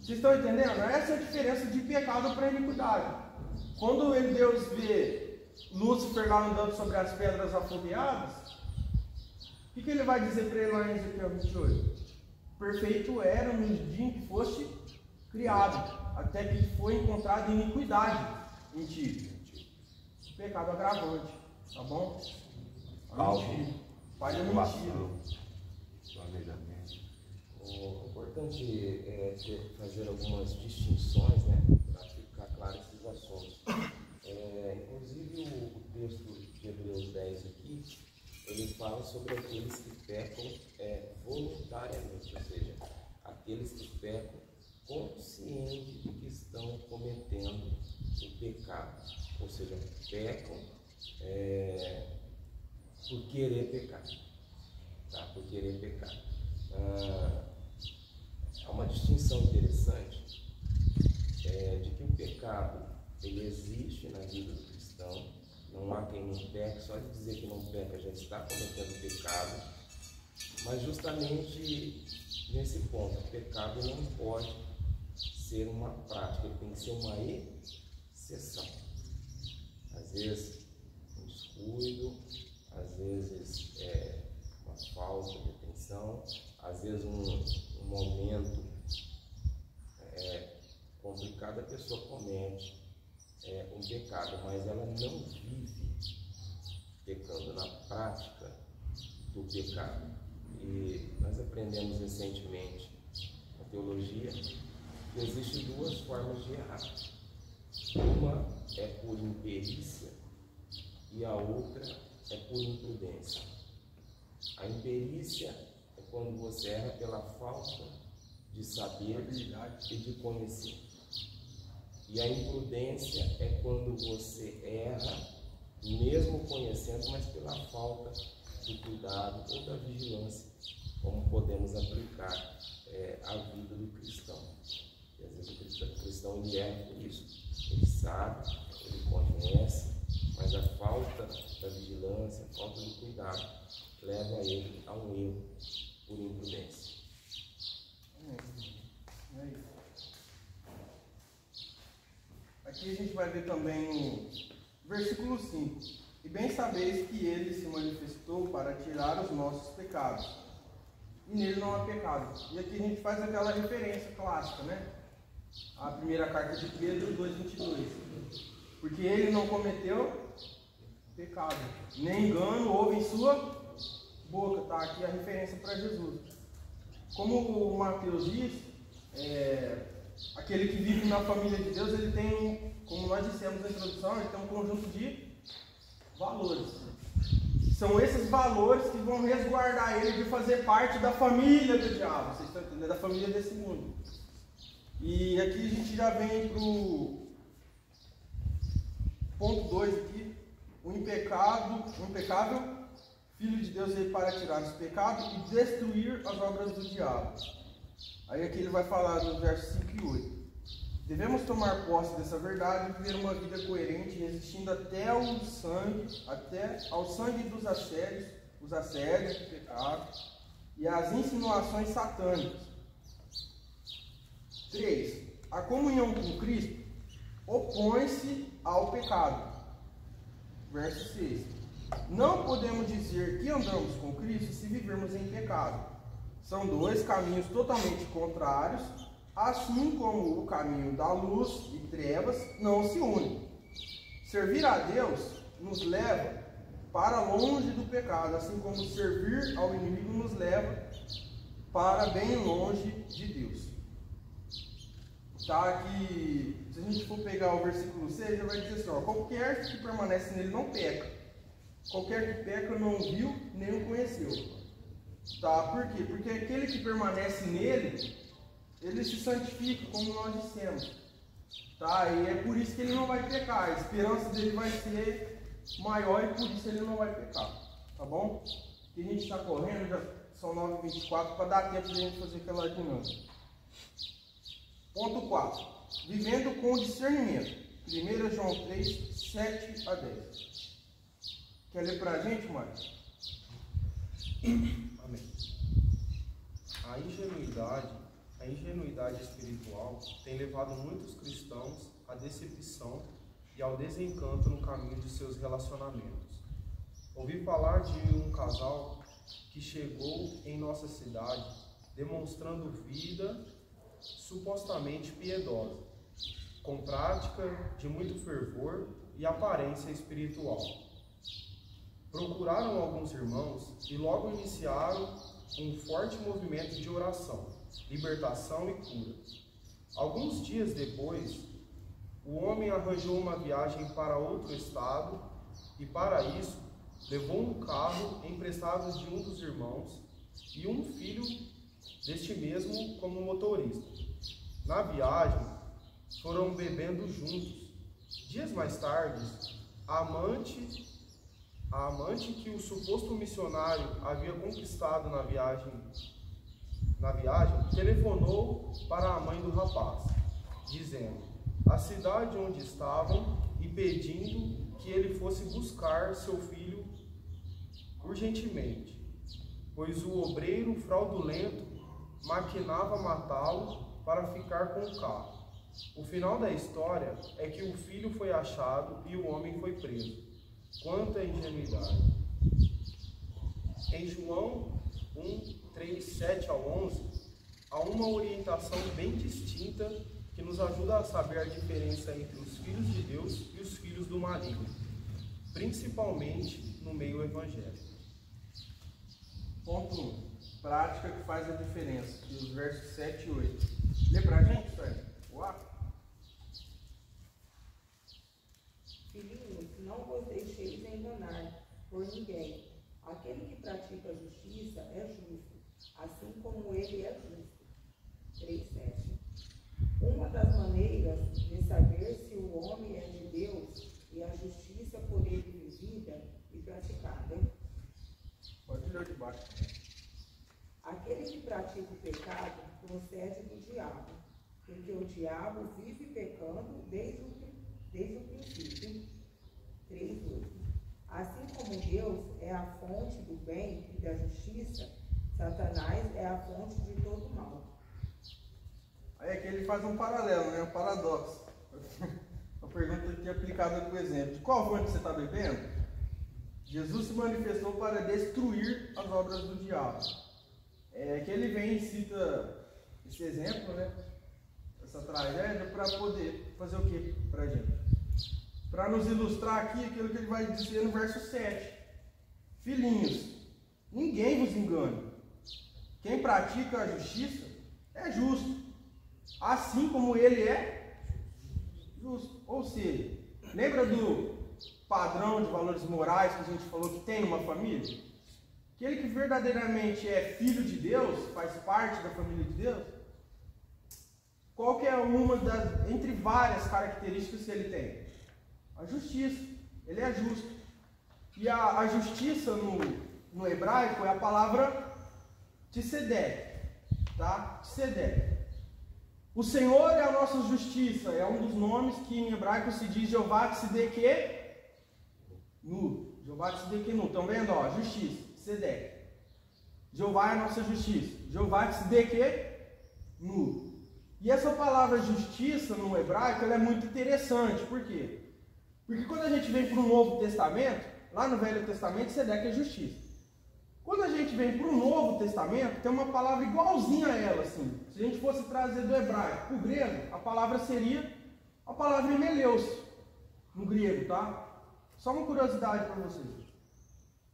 Vocês estão entendendo? Essa é a diferença de pecado para iniquidade. Quando Deus vê Lúcifer lá andando sobre as pedras afogueadas, o que ele vai dizer para ele lá em Ezequiel 28? Perfeito era no dia em que foste criado, até que foi encontrada iniquidade em ti. Pecado agravante, tá bom? Pai da mentira. Planejamento. O importante é fazer algumas distinções, né, para ficar claro esses assuntos. Inclusive o texto de Hebreus 10 aqui, ele fala sobre aqueles que pecam voluntariamente, ou seja, aqueles que pecam conscientes de que estão cometendo o pecado, ou seja, pecam por querer pecar. Tá? Por querer pecar. Há uma distinção interessante de que o pecado ele existe na vida do cristão. Não há quem não peque, só de dizer que não peca já está cometendo pecado. Mas justamente nesse ponto, o pecado não pode ser uma prática, ele tem que ser uma exceção. Às vezes um descuido, às vezes uma falta de atenção, às vezes um momento complicado, a pessoa comete um pecado, mas ela não vive pecando na prática do pecado. E nós aprendemos recentemente na teologia que existem duas formas de errar. Uma é por imperícia e a outra é por imprudência. A imperícia é quando você erra pela falta de saber e de conhecer. E a imprudência é quando você erra, mesmo conhecendo, mas pela falta do cuidado ou da vigilância, como podemos aplicar a vida do cristão. E às vezes o cristão ele erra por isso. Ele sabe, ele conhece, mas a falta da vigilância, a falta do cuidado, leva ele a um erro por imprudência. Aqui a gente vai ver também o versículo 5. E bem sabeis que ele se manifestou para tirar os nossos pecados. E nele não há pecado. E aqui a gente faz aquela referência clássica, né? A primeira carta de Pedro 2,22. Porque ele não cometeu pecado, nem engano houve em sua boca. Tá aqui a referência para Jesus. Como o Mateus diz, aquele que vive na família de Deus, ele tem, como nós dissemos na introdução, ele tem um conjunto de valores. São esses valores que vão resguardar ele de fazer parte da família do diabo, vocês estão entendendo? Da família desse mundo. E aqui a gente já vem para o ponto 2 aqui. O impecável Filho de Deus veio para tirar os pecados e destruir as obras do diabo. Aí aqui ele vai falar nos versos 5 e 8. Devemos tomar posse dessa verdade e viver uma vida coerente, resistindo até ao sangue dos assédios, os assédios do pecado e as insinuações satânicas. 3. A comunhão com Cristo opõe-se ao pecado. Verso 6. Não podemos dizer que andamos com Cristo se vivermos em pecado. São dois caminhos totalmente contrários, assim como o caminho da luz e trevas não se unem. Servir a Deus nos leva para longe do pecado, assim como servir ao inimigo nos leva para bem longe de Deus. Tá aqui, se a gente for pegar o versículo 6, ele vai dizer assim, ó, qualquer que permanece nele não peca. Qualquer que peca não viu, nem o conheceu. Tá? Por quê? Porque aquele que permanece nele, ele se santifica, como nós dissemos. Tá? E é por isso que ele não vai pecar. A esperança dele vai ser maior e por isso ele não vai pecar. Tá bom? E a gente está correndo, já são 9h24, para dar tempo de a gente fazer aquela dinâmica. Ponto 4. Vivendo com discernimento. 1 João 3, 7 a 10. Quer ler para a gente, Mário? Amém. A ingenuidade espiritual tem levado muitos cristãos à decepção e ao desencanto no caminho de seus relacionamentos. Ouvi falar de um casal que chegou em nossa cidade demonstrando vida supostamente piedosa, com prática de muito fervor e aparência espiritual. Procuraram alguns irmãos e logo iniciaram um forte movimento de oração, libertação e cura. Alguns dias depois, o homem arranjou uma viagem para outro estado e, para isso, levou um carro emprestado de um dos irmãos e um filho deste mesmo como motorista. Na viagem, foram bebendo juntos. Dias mais tarde, a A amante que o suposto missionário havia conquistado na viagem, telefonou para a mãe do rapaz, dizendo a cidade onde estavam e pedindo que ele fosse buscar seu filho urgentemente, pois o obreiro fraudulento maquinava matá-lo para ficar com o carro. O final da história é que o filho foi achado e o homem foi preso. Quanta ingenuidade! Em João 1:3-7-11, há uma orientação bem distinta que nos ajuda a saber a diferença entre os filhos de Deus e os filhos do maligno, principalmente no meio evangélico. Ponto 1. Prática que faz a diferença. E os versos 7 e 8. Lê pra gente, Fred. Uau! Filhinhos, não vos deixeis enganar por ninguém. Aquele que pratica a justiça é justo, assim como ele é justo. 3:7. Uma das maneiras de saber se o homem é de Deus é a justiça por ele vivida e praticada. Pode ler de baixo. Aquele que pratica o pecado procede do diabo, porque o diabo vive pecando desde o princípio. 3:8. Assim como Deus é a fonte do bem e da justiça, Satanás é a fonte de todo mal. Aí aqui ele faz um paralelo, né? Um paradoxo. Uma pergunta aqui aplicada com o exemplo. De qual fonte você está bebendo? Jesus se manifestou para destruir as obras do diabo. Que ele vem e cita esse exemplo, né? Essa tragédia, para poder fazer o que para a gente? Para nos ilustrar aqui aquilo que ele vai dizer no verso 7. Filhinhos, ninguém vos engane. Quem pratica a justiça é justo, assim como ele é justo. Ou seja, lembra do padrão de valores morais que a gente falou que tem uma família? Aquele que verdadeiramente é filho de Deus, faz parte da família de Deus, qual que é uma das, entre várias características que ele tem? A justiça. Ele é justo. E a justiça no hebraico é a palavra tsedek, tá? Tsedek. O Senhor é a nossa justiça, é um dos nomes que em hebraico se diz Jeová Tsidekenu. Jeová Tsidekenu. Estão vendo? Ó, justiça, Tsedek. Jeová é a nossa justiça. Jeová Tsidekenu. E essa palavra justiça no hebraico ela é muito interessante. Por quê? Porque quando a gente vem para o Novo Testamento, lá no Velho Testamento, Tsedek é justiça. Quando a gente vem para o Novo Testamento, tem uma palavra igualzinha a ela, assim. Se a gente fosse trazer do hebraico para o grego, a palavra seria a palavra emeleus, no grego, tá? Só uma curiosidade para vocês.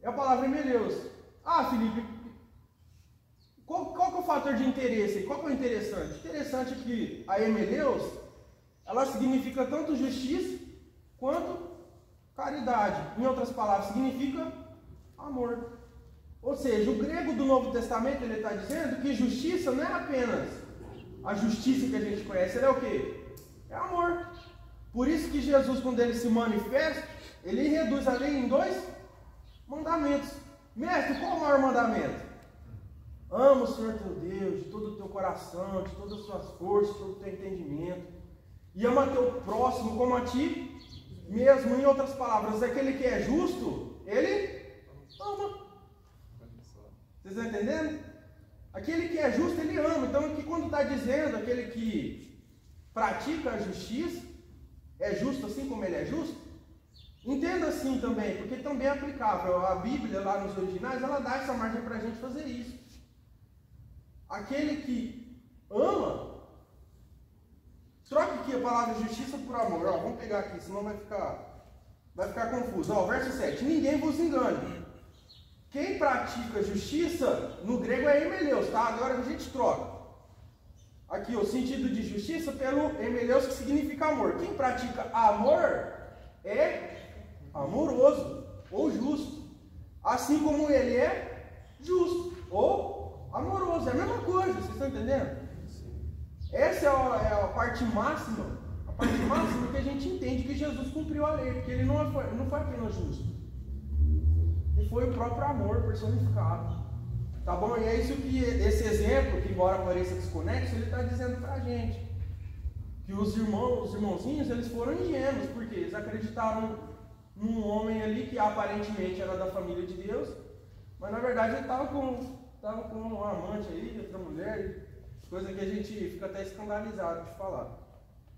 É a palavra emeleus. Ah, Felipe, qual que é o fator de interesse aí? Qual que é o interessante? Interessante é que a emeleus, ela significa tanto justiça quanto caridade. Em outras palavras, significa amor. Ou seja, o grego do Novo Testamento, ele está dizendo que justiça não é apenas a justiça que a gente conhece, ele é o quê? É amor. Por isso que Jesus, quando ele se manifesta, ele reduz a lei em 2 mandamentos. Mestre, qual é o maior mandamento? Ama o Senhor teu Deus de todo o teu coração, de todas as suas forças, de todo o teu entendimento. E ama teu próximo como a ti mesmo. Em outras palavras, aquele que é justo, ele ama. Vocês estão entendendo? Aquele que é justo, ele ama. Então, aqui quando está dizendo aquele que pratica a justiça, é justo assim como ele é justo, entenda assim também, porque também é aplicável. A Bíblia, lá nos originais, ela dá essa margem para a gente fazer isso. Aquele que ama, troque aqui a palavra justiça por amor. Ó, vamos pegar aqui, senão vai ficar confuso. Ó, verso 7. Ninguém vos engane. Quem pratica justiça, no grego é emeleus, tá? Agora a gente troca. Aqui o sentido de justiça pelo emeleus, que significa amor. Quem pratica amor é amoroso ou justo. Assim como ele é justo ou amoroso. É a mesma coisa, vocês estão entendendo? Essa é a parte máxima. A parte máxima que a gente entende que Jesus cumpriu a lei. Porque ele não foi apenas justo. e foi o próprio amor personificado. Tá bom? E é isso que esse exemplo, que embora pareça desconexo, ele está dizendo para a gente. Que os irmãozinhos, eles foram ingênuos, porque eles acreditaram num homem ali que aparentemente era da família de Deus, mas na verdade ele estava com um amante aí, outra mulher, coisa que a gente fica até escandalizado de falar.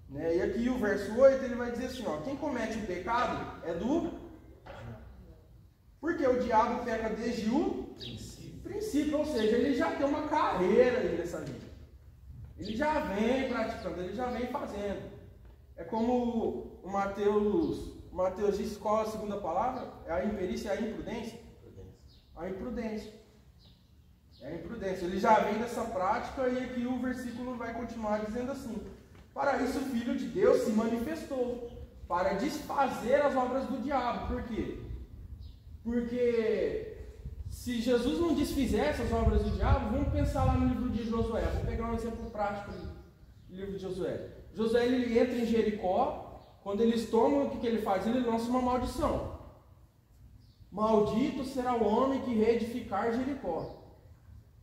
Né? E aqui o verso 8 ele vai dizer assim, ó, quem comete o pecado é do... Porque o diabo peca desde o princípio, ou seja, ele já tem uma carreira aí nessa vida. Ele já vem praticando, ele já vem fazendo. É como o Mateus disse, qual é a segunda palavra? É a imperícia, é a imprudência? A imprudência. É a imprudência. Ele já vem dessa prática e aqui o versículo vai continuar dizendo assim. Para isso o Filho de Deus se manifestou, para desfazer as obras do diabo. Por quê? Porque se Jesus não desfizesse as obras do diabo, vamos pensar lá no livro de Josué. Vou pegar um exemplo prático do livro de Josué. Josué ele entra em Jericó, quando eles tomam, o que ele faz? Ele lança uma maldição. Maldito será o homem que reedificar Jericó.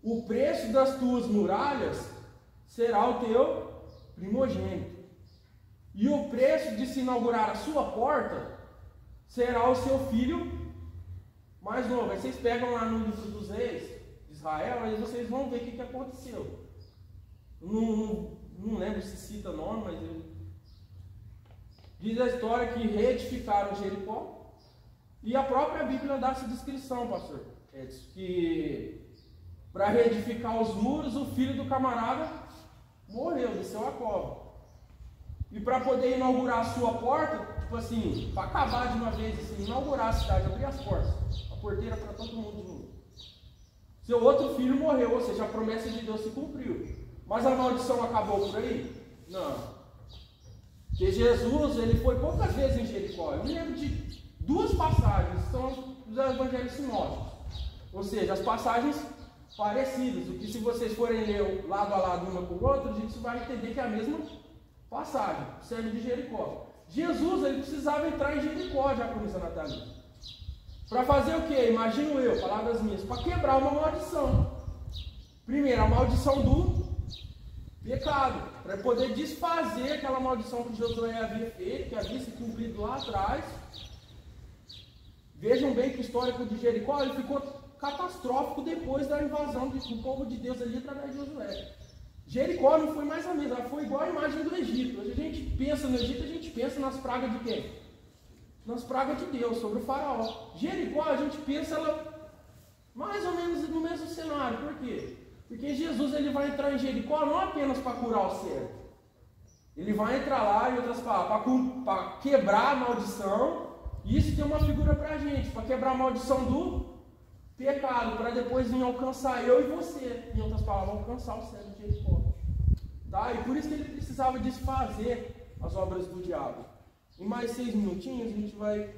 O preço das tuas muralhas será o teu primogênito. E o preço de se inaugurar a sua porta será o seu filho mais novo. Aí vocês pegam lá no livro dos reis de Israel, aí vocês vão ver o que aconteceu. Não lembro se cita nome, mas diz a história que reedificaram Jericó. E a própria Bíblia dá essa descrição, pastor. Que para reedificar os muros, o filho do camarada morreu, desceu a cova. E para poder inaugurar a sua porta, tipo assim, para acabar de uma vez, assim, inaugurar a cidade, abrir as portas, a porteira para todo mundo de novo. Seu outro filho morreu, ou seja, a promessa de Deus se cumpriu. Mas a maldição acabou por aí? Não. Porque Jesus, ele foi poucas vezes em Jericó. Eu me lembro de duas passagens, são dos evangelhos sinóticos. Ou seja, as passagens parecidas. O que se vocês forem ler lado a lado uma com o outro, a gente vai entender que é a mesma passagem, serve de Jericó. Jesus, ele precisava entrar em Jericó, já como diz a Natália. Para fazer o quê? Imagino eu, palavras minhas, para quebrar uma maldição. Primeiro, a maldição do pecado, para poder desfazer aquela maldição que Josué havia feito, que havia se cumprido lá atrás. Vejam bem que o histórico de Jericó ele ficou catastrófico depois da invasão do povo de Deus ali através de Josué. Jericó não foi mais a mesma, ela foi igual a imagem do Egito. Hoje a gente pensa no Egito, a gente pensa nas pragas de quem? Nas pragas de Deus, sobre o faraó. Jericó, a gente pensa ela mais ou menos no mesmo cenário. Por quê? Porque Jesus ele vai entrar em Jericó não apenas para curar o cego. Ele vai entrar lá, em outras palavras, para quebrar a maldição. Isso tem uma figura para a gente, para quebrar a maldição do pecado, para depois vir alcançar eu e você. Em outras palavras, alcançar o cego de Jericó. Tá? E por isso que ele precisava desfazer as obras do diabo. Em mais 6 minutinhos a gente vai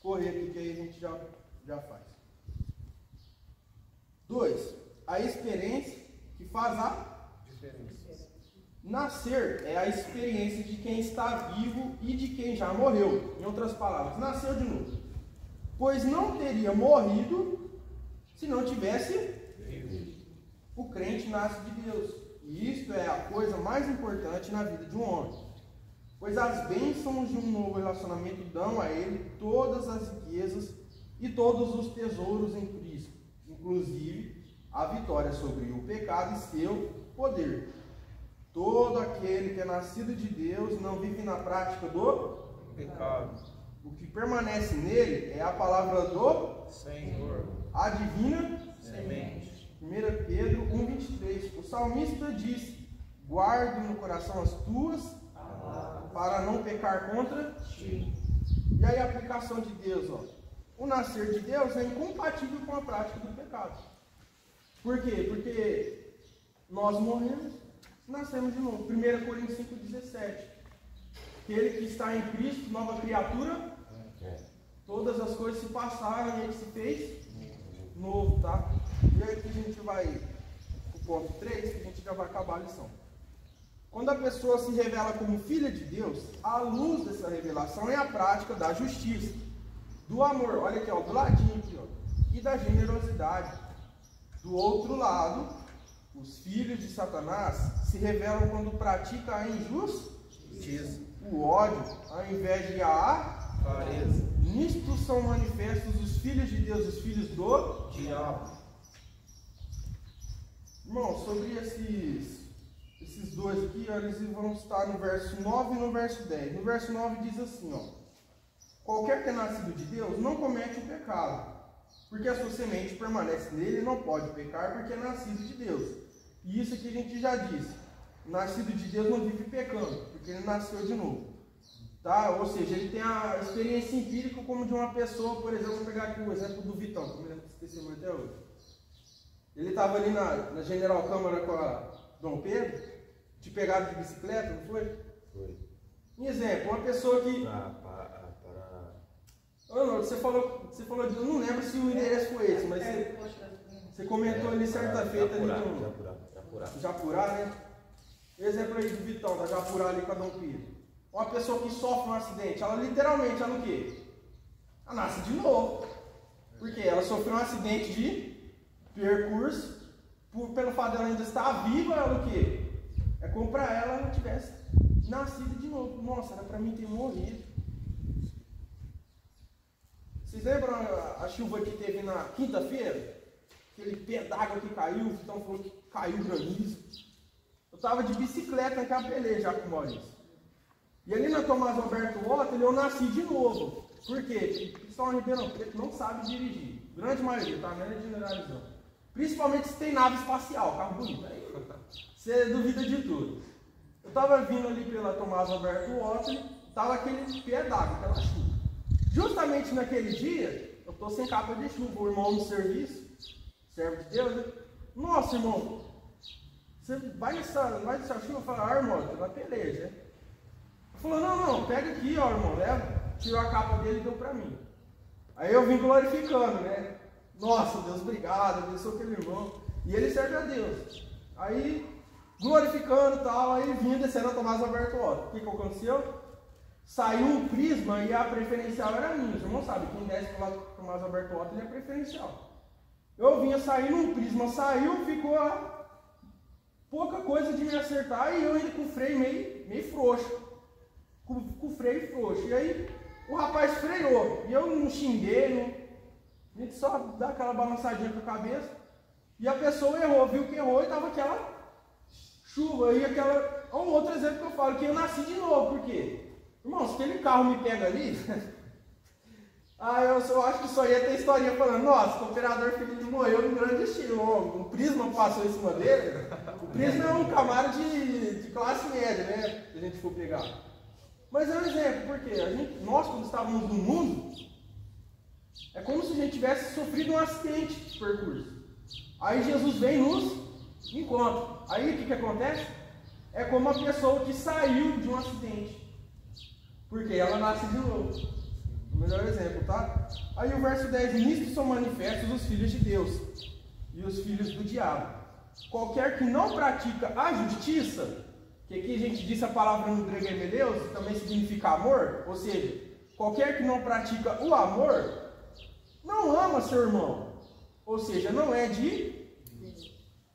correr aqui, que aí a gente já faz. 2. A experiência que faz a diferença. Nascer é a experiência de quem está vivo e de quem já morreu. Em outras palavras, nasceu de novo. Pois não teria morrido se não tivesse vivido. O crente nasce de Deus. E isto é a coisa mais importante na vida de um homem. Pois as bênçãos de um novo relacionamento dão a ele todas as riquezas e todos os tesouros em Cristo, inclusive a vitória sobre o pecado e seu poder. Todo aquele que é nascido de Deus não vive na prática do pecado. O que permanece nele é a palavra do Senhor, a divina semente. 1 Pedro 1,23. O salmista diz: guardo no coração as tuas para não pecar contra ti. E aí a aplicação de Deus, ó. O nascer de Deus é incompatível com a prática do pecado. Por quê? Porque nós morremos, nascemos de novo. 1 Coríntios 5,17. Aquele que está em Cristo, nova criatura, todas as coisas se passaram e ele se fez novo, tá? E aí que a gente vai o ponto 3, que a gente já vai acabar a lição. Quando a pessoa se revela como filha de Deus, a luz dessa revelação é a prática da justiça. do amor, olha aqui, ó, do ladinho aqui, ó, e da generosidade. Do outro lado, os filhos de Satanás se revelam quando praticam a injustiça, o ódio, a inveja e a clareza. Nisto são manifestos os filhos de Deus, os filhos do Diabo. Irmão, sobre esses dois aqui, ó, eles vão estar no verso 9 e no verso 10. No verso 9 diz assim, ó: qualquer que é nascido de Deus não comete o pecado, porque a sua semente permanece nele e não pode pecar, porque é nascido de Deus. E isso aqui a gente já disse: nascido de Deus não vive pecando, porque ele nasceu de novo. Tá? Ou seja, ele tem a experiência empírica como de uma pessoa, por exemplo, vou pegar aqui o exemplo do Vitão, que eu me lembro desse testemunho até hoje. Ele estava ali na General Câmara com a Dom Pedro, te pegaram de bicicleta, não foi? Foi. Um exemplo, uma pessoa que... Você falou de... Eu não lembro se o endereço foi esse, mas você comentou ali certa feita ali no Japurá, né? Exemplo aí do Vitão, da Japurá ali com a Dom Pedro. Uma pessoa que sofre um acidente, ela literalmente, ela o quê? Ela nasce de novo. Por quê? Ela sofreu um acidente de percurso, pelo fato dela ainda estar viva, ela o quê? É como para ela não tivesse nascido de novo. Nossa, era para mim ter morrido. Vocês lembram a chuva que teve na quinta-feira? Aquele pé d'água que caiu, então falou que caiu granizo. Eu estava de bicicleta naquela peleja já com o Maurício. E ali na Tomás Alberto Otto, eu nasci de novo. Por quê? O pessoal em Ribeirão Preto não sabe dirigir. Grande maioria, tá? Não é generalizando. Principalmente se tem nave espacial, carro bonito. Aí você duvida de tudo. Eu estava vindo ali pela Tomás Alberto Otto, estava aquele pé d'água, aquela chuva. Justamente naquele dia, eu estou sem capa de chuva, o irmão no serviço, servo de Deus, né? Nossa, irmão, você vai nessa chuva? Eu falo, irmão, eu tô na peleja, né? Ele falou, não, pega aqui, ó, irmão, leva. Tirou a capa dele e deu pra mim. Aí eu vim glorificando, né? Nossa, Deus, obrigado, abençoe aquele irmão. E ele serve a Deus. Aí, glorificando e tal, aí vim descendo a Tomás Alberto Otto. O que aconteceu? Saiu um prisma e a preferencial era minha. Os irmãos sabem, quem desce pela Tomás Alberto Otto, ele é preferencial. Eu vinha saindo, um prisma saiu, ficou a pouca coisa de me acertar e eu ainda com o freio meio frouxo. Com o freio frouxo. E aí o rapaz freou. E eu não xinguei, a gente só dá aquela balançadinha com a cabeça. E a pessoa errou, viu que errou e tava aquela chuva. E aquela. Um outro exemplo que eu falo, que eu nasci de novo. Por quê? Irmão, se aquele carro me pega ali. Eu acho que só ia ter historinha falando, nossa, o operador Felipe morreu no grande estilo. O Prisma passou em cima dele. O Prisma é um Camaro de classe média, né? Se a gente for pegar. Mas é um exemplo, porque nós, quando estávamos no mundo, é como se a gente tivesse sofrido um acidente de percurso. Aí Jesus vem e nos encontra. Aí o que acontece? É como uma pessoa que saiu de um acidente. Porque ela nasce de novo. O melhor exemplo, tá? Aí o verso 10, nisto são manifestos os filhos de Deus e os filhos do diabo. Qualquer que não pratica a justiça, que aqui a gente disse a palavra no grego emeleus, que também significa amor, ou seja, qualquer que não pratica o amor, não ama seu irmão. Ou seja, não é de...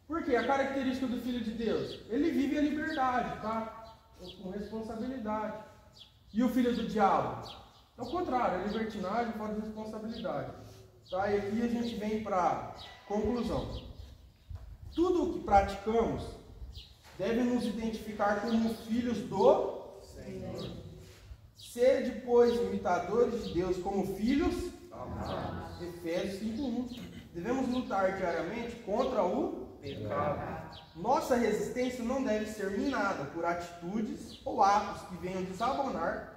Por quê? A característica do filho de Deus, ele vive a liberdade, tá? Com responsabilidade. E o filho do diabo? Ao contrário, é libertinagem, falta de responsabilidade. Tá? E aqui a gente vem para a conclusão. Tudo o que praticamos deve nos identificar como filhos do Senhor. Sede, pois, imitadores de Deus como filhos amados. Efésios 5:1. Devemos lutar diariamente contra o pecado. Nossa resistência não deve ser minada por atitudes ou atos que venham desabonar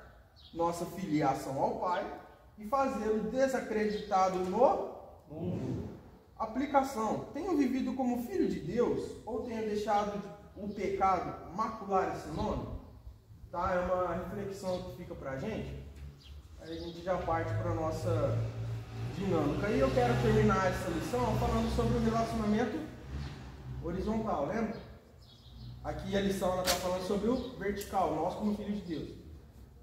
nossa filiação ao Pai e fazê-lo desacreditado no mundo. Aplicação. Tenho vivido como filho de Deus ou tenho deixado o pecado macular esse nome? Tá? É uma reflexão que fica pra gente. Aí a gente já parte para a nossa dinâmica. E eu quero terminar essa lição falando sobre o relacionamento horizontal, lembra? Aqui a lição ela está falando sobre o vertical, nós como filhos de Deus.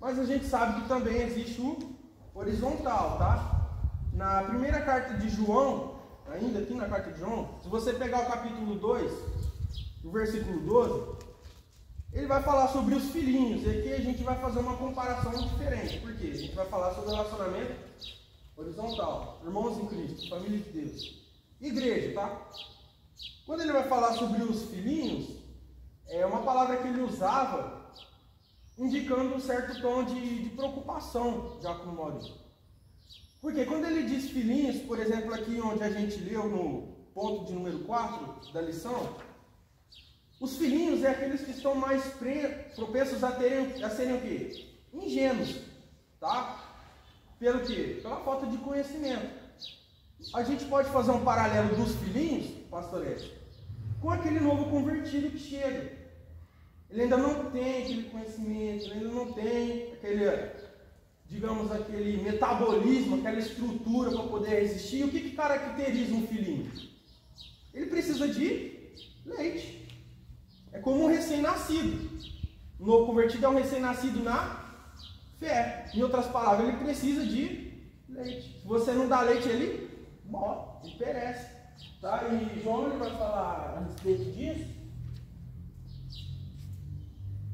Mas a gente sabe que também existe o horizontal, tá? Na primeira carta de João, ainda aqui na carta de João, se você pegar o capítulo 2, o versículo 12, ele vai falar sobre os filhinhos. E aqui a gente vai fazer uma comparação diferente. Por quê? A gente vai falar sobre relacionamento horizontal, irmãos em Cristo, família de Deus, igreja, tá? Quando ele vai falar sobre os filhinhos, é uma palavra que ele usava indicando um certo tom de preocupação, Diácono Maurício. Porque quando ele diz filhinhos, por exemplo, aqui onde a gente leu no ponto de número 4 da lição, os filhinhos é aqueles que estão mais propensos a serem o quê? Ingênuos, tá? Pelo quê? Pela falta de conhecimento. A gente pode fazer um paralelo dos filhinhos, pastor Ed, com aquele novo convertido que chega. Ele ainda não tem aquele conhecimento, ele ainda não tem aquele, digamos, aquele metabolismo, aquela estrutura para poder resistir. E o que caracteriza um filhinho? Ele precisa de leite. É como um recém-nascido. O novo convertido é um recém-nascido na fé. Em outras palavras, ele precisa de leite. Se você não dá leite, ele morre, ele perece. Tá? E João ele vai falar a respeito disso.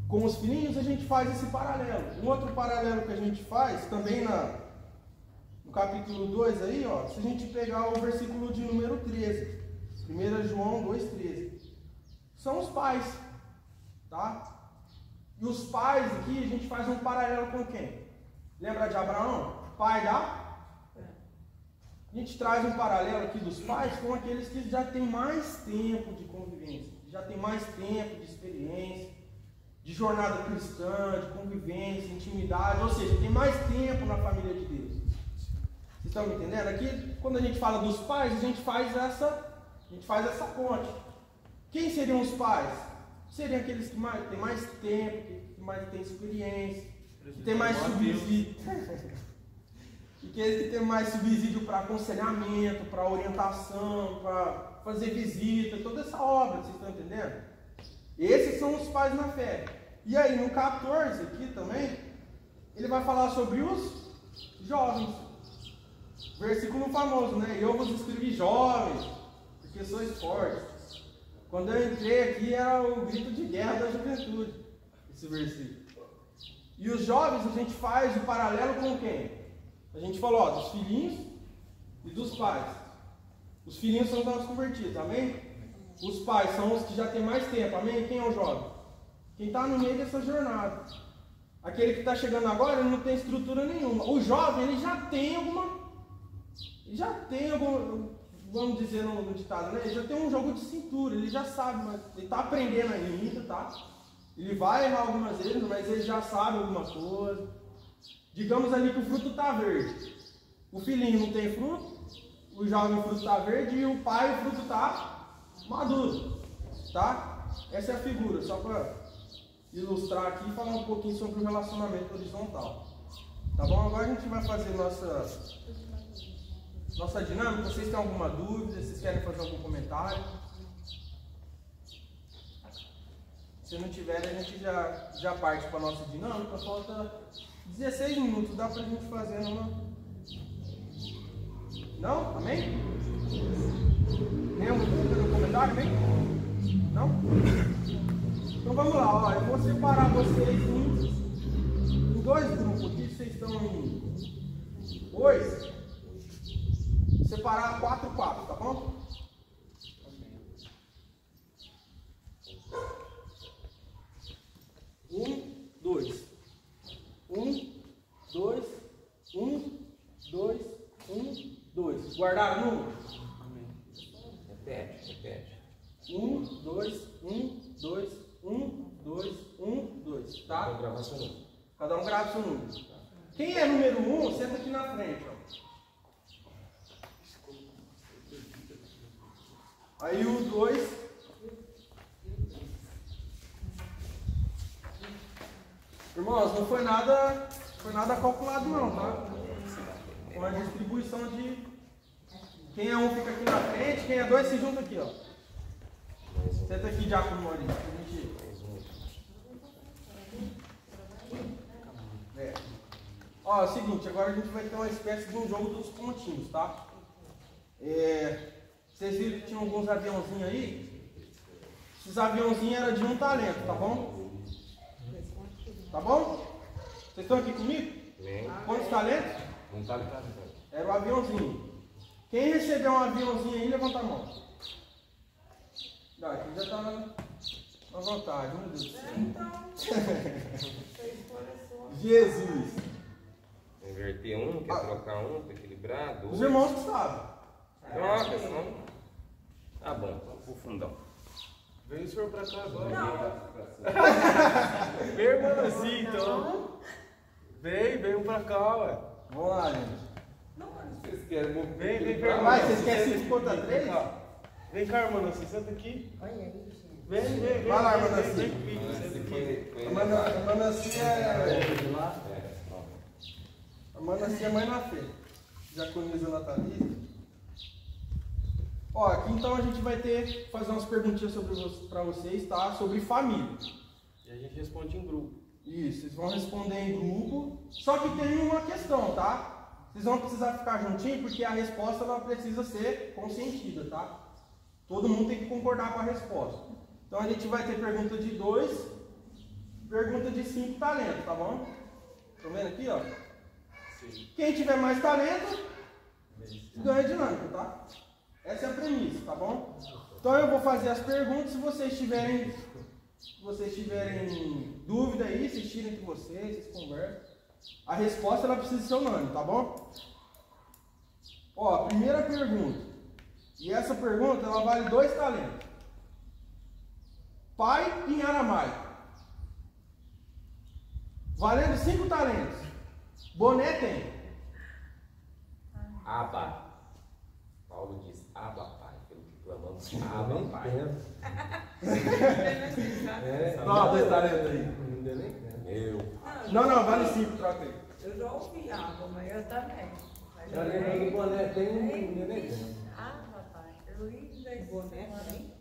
Com os filhinhos a gente faz esse paralelo. Um outro paralelo que a gente faz, também no capítulo 2 aí, ó, se a gente pegar o versículo de número 13, 1 João 2,13, são os pais, tá? E os pais aqui a gente faz um paralelo com quem? Lembra de Abraão? Pai da... A gente traz um paralelo aqui dos pais com aqueles que já têm mais tempo de convivência, já têm mais tempo de experiência, de jornada cristã, de convivência, intimidade, ou seja, tem mais tempo na família de Deus. Vocês estão me entendendo? Aqui, quando a gente fala dos pais, a gente faz essa ponte. Quem seriam os pais? Seriam aqueles que têm mais tempo, que mais têm experiência, que têm mais subsídio. Aqueles que têm mais subsídio para aconselhamento, para orientação, para fazer visita, toda essa obra, vocês estão entendendo? Esses são os pais na fé. E aí no 14 aqui também, ele vai falar sobre os jovens. Versículo famoso, né? Eu vos escrevi jovens, porque sois fortes. Quando eu entrei aqui era o grito de guerra da juventude, esse versículo. E os jovens a gente faz o paralelo com quem? A gente falou, ó, dos filhinhos e dos pais. Os filhinhos são os novos convertidos, amém? Os pais são os que já têm mais tempo, amém? Quem é o jovem? Quem está no meio dessa jornada. Aquele que está chegando agora, ele não tem estrutura nenhuma. O jovem, ele já tem alguma, vamos dizer no ditado, né? Ele já tem um jogo de cintura, ele já sabe, mas ele está aprendendo ainda, tá? Ele vai errar algumas vezes, mas ele já sabe alguma coisa. Digamos ali que o fruto está verde. O filhinho não tem fruto, o jovem o fruto está verde e o pai o fruto está maduro, tá? Essa é a figura, só para ilustrar aqui e falar um pouquinho sobre o relacionamento horizontal. Tá bom? Agora a gente vai fazer nossa dinâmica. Vocês têm alguma dúvida? Vocês querem fazer algum comentário? Se não tiver, a gente já parte para a nossa dinâmica. Falta 16 minutos, dá para a gente fazer numa... Não? Amém? Nenhum dúvida no comentário, amém? Não? Então vamos lá, ó. Eu vou separar vocês em dois grupos aqui. Vocês estão em 8. Separar 4, tá bom? 1, 2. 1, 2, 1, 2, 1, 2. Guardaram o número? Repete. 1, 2, 1, 2, 1, 2, 1, 2. Tá? Vou gravar seu número. Cada um grava seu número. Quem é número 1, senta aqui na frente, ó. Aí o 2. Irmãos, não foi nada calculado não, tá? Com a distribuição de quem é 1 fica aqui na frente, quem é 2 se junta aqui, ó. Senta aqui, Diácono Maurício, pra gente... Ó, é o seguinte, agora a gente vai ter uma espécie de um jogo dos pontinhos, tá? Vocês viram que tinha alguns aviãozinhos aí? Esses aviãozinhos eram de 1 talento, tá bom? Tá bom? Vocês estão aqui comigo? Quantos talentos? 1 talento. Era o aviãozinho. Quem recebeu um aviãozinho aí, levanta a mão. Não, aqui já tá na vontade, meu Deus do céu. Jesus. Inverter um, quer trocar um, para equilibrar, 2. Os irmãos que sabem. Troca, senão... Tá bom, pro fundão. Vem o senhor pra cá agora. Não. Vem, irmãzinho, então. Vem pra cá, ué. Vamos lá, gente. Vocês querem Vem, Vai, vocês querem 5 contra 3? Vem cá, irmã, você senta aqui. Olha aí, gente. Vem. Vai lá, irmã Nancy. Vem comigo, senta aqui. A Manancia A Manancia é mãe na fé. Diaconisa Natalisa. Ó, aqui então a gente vai fazer umas perguntinhas para vocês, tá? Sobre família. E a gente responde em grupo. Isso, vocês vão responder em grupo. Só que tem uma questão, tá? Vocês vão precisar ficar juntinho porque a resposta ela precisa ser consentida, tá? Todo mundo tem que concordar com a resposta. Então a gente vai ter pergunta de 2, pergunta de 5 talentos, tá bom? Estão vendo aqui, ó? Sim. Quem tiver mais talento, ganha dinâmica, tá? Essa é a premissa, tá bom? Então eu vou fazer as perguntas, se vocês tiverem dúvida aí, vocês tirem entre vocês conversam. A resposta ela precisa ser unânime, tá bom? Ó, a primeira pergunta. E essa pergunta ela vale 2 talentos. Pai em aramaico. Valendo 5 talentos. Boné tem. Aba. Paulo diz, Aba, Pai. Pelo que clamamos, Aba, Pai. Não, 2 talentos aí. Meu. Não, vale 5, troca aí. Eu já ouvi água, mas eu também. Mas Já eu lembrando nem- do boné, tem um neném tem. Ah, papai, eu li daí. Boné também?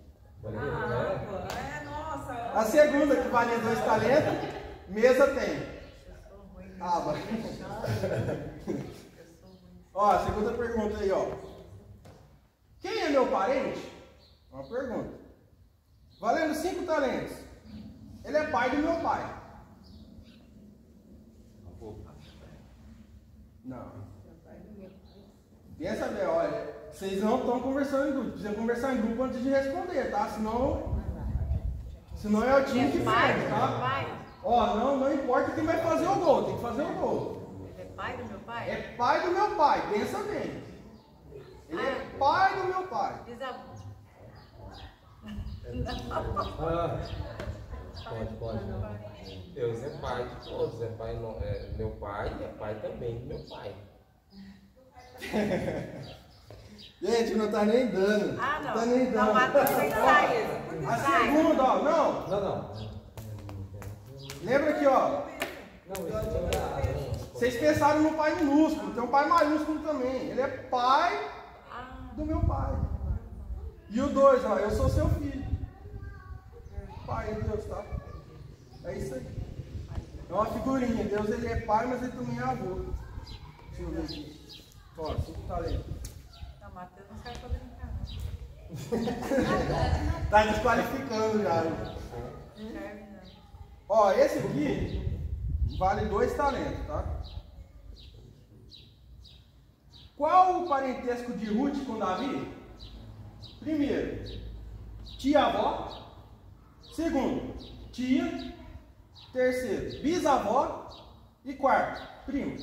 Boné, Água, nossa. A segunda que valia 2 talentos, mesa tem. Eu sou ruim. Aba. Eu sou ruim. Ó, a segunda pergunta aí, ó. Quem é meu parente? Uma pergunta. Valendo 5 talentos. Ele é pai do meu pai. Não. Pensa bem, olha. Vocês não estão conversando em grupo. Precisam conversar em grupo antes de responder, tá? Senão é o time que perde, tá? Pai? Ó, não importa quem vai fazer o gol. Tem que fazer o gol. Ele é pai do meu pai? É pai do meu pai. Pensa bem. Ele é pai do meu pai. Bisavô. Pode. Deus é pai de todos. É pai, meu pai e é pai também do meu pai. Gente, não tá nem dando. Ah, não. Tá nem dando. Não, mas também sai. A segunda, ó. Não. Não. Lembra aqui, ó. Não, esse é Vocês pensaram no pai minúsculo. Tem um pai maiúsculo também. Ele é pai do meu pai. E o 2, ó. Eu sou seu filho. Pai de Deus, tá? É isso aí. É uma figurinha. Deus, ele é pai, mas ele também é avô. Deixa eu ver aqui. Ó, 5 talentos. Não, Matheus não serve pra brincar, não. Tá desqualificando já. Não serve, não. Ó, esse aqui vale 2 talentos, tá? Qual o parentesco de Ruth com Davi? Primeiro, tia-avó. Segundo, tia. Terceiro, bisavó. E quarto, primo.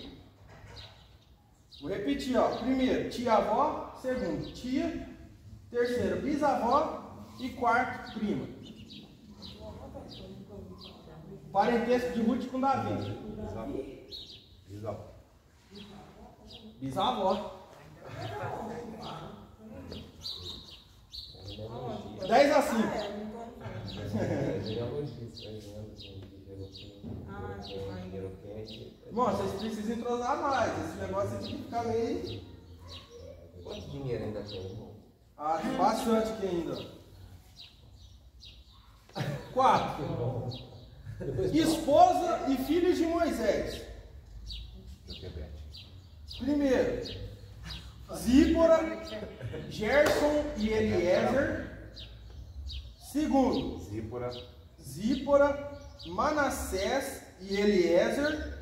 Vou repetir, ó. Primeiro, tia-avó. Segundo, tia. Terceiro, bisavó. E quarto, prima. Parentesco de Ruth com Davi. Bisavó. 10 a 5. Bom, vocês precisam entrosar mais. Esse negócio aqui fica meio. Quanto dinheiro ainda tem, irmão? Ah, tem bastante aqui ainda. 4. Esposa e filhos de Moisés. Repete. Primeiro, Zípora, Gerson e Eliezer. Segundo, Zípora, Manassés e Eliezer.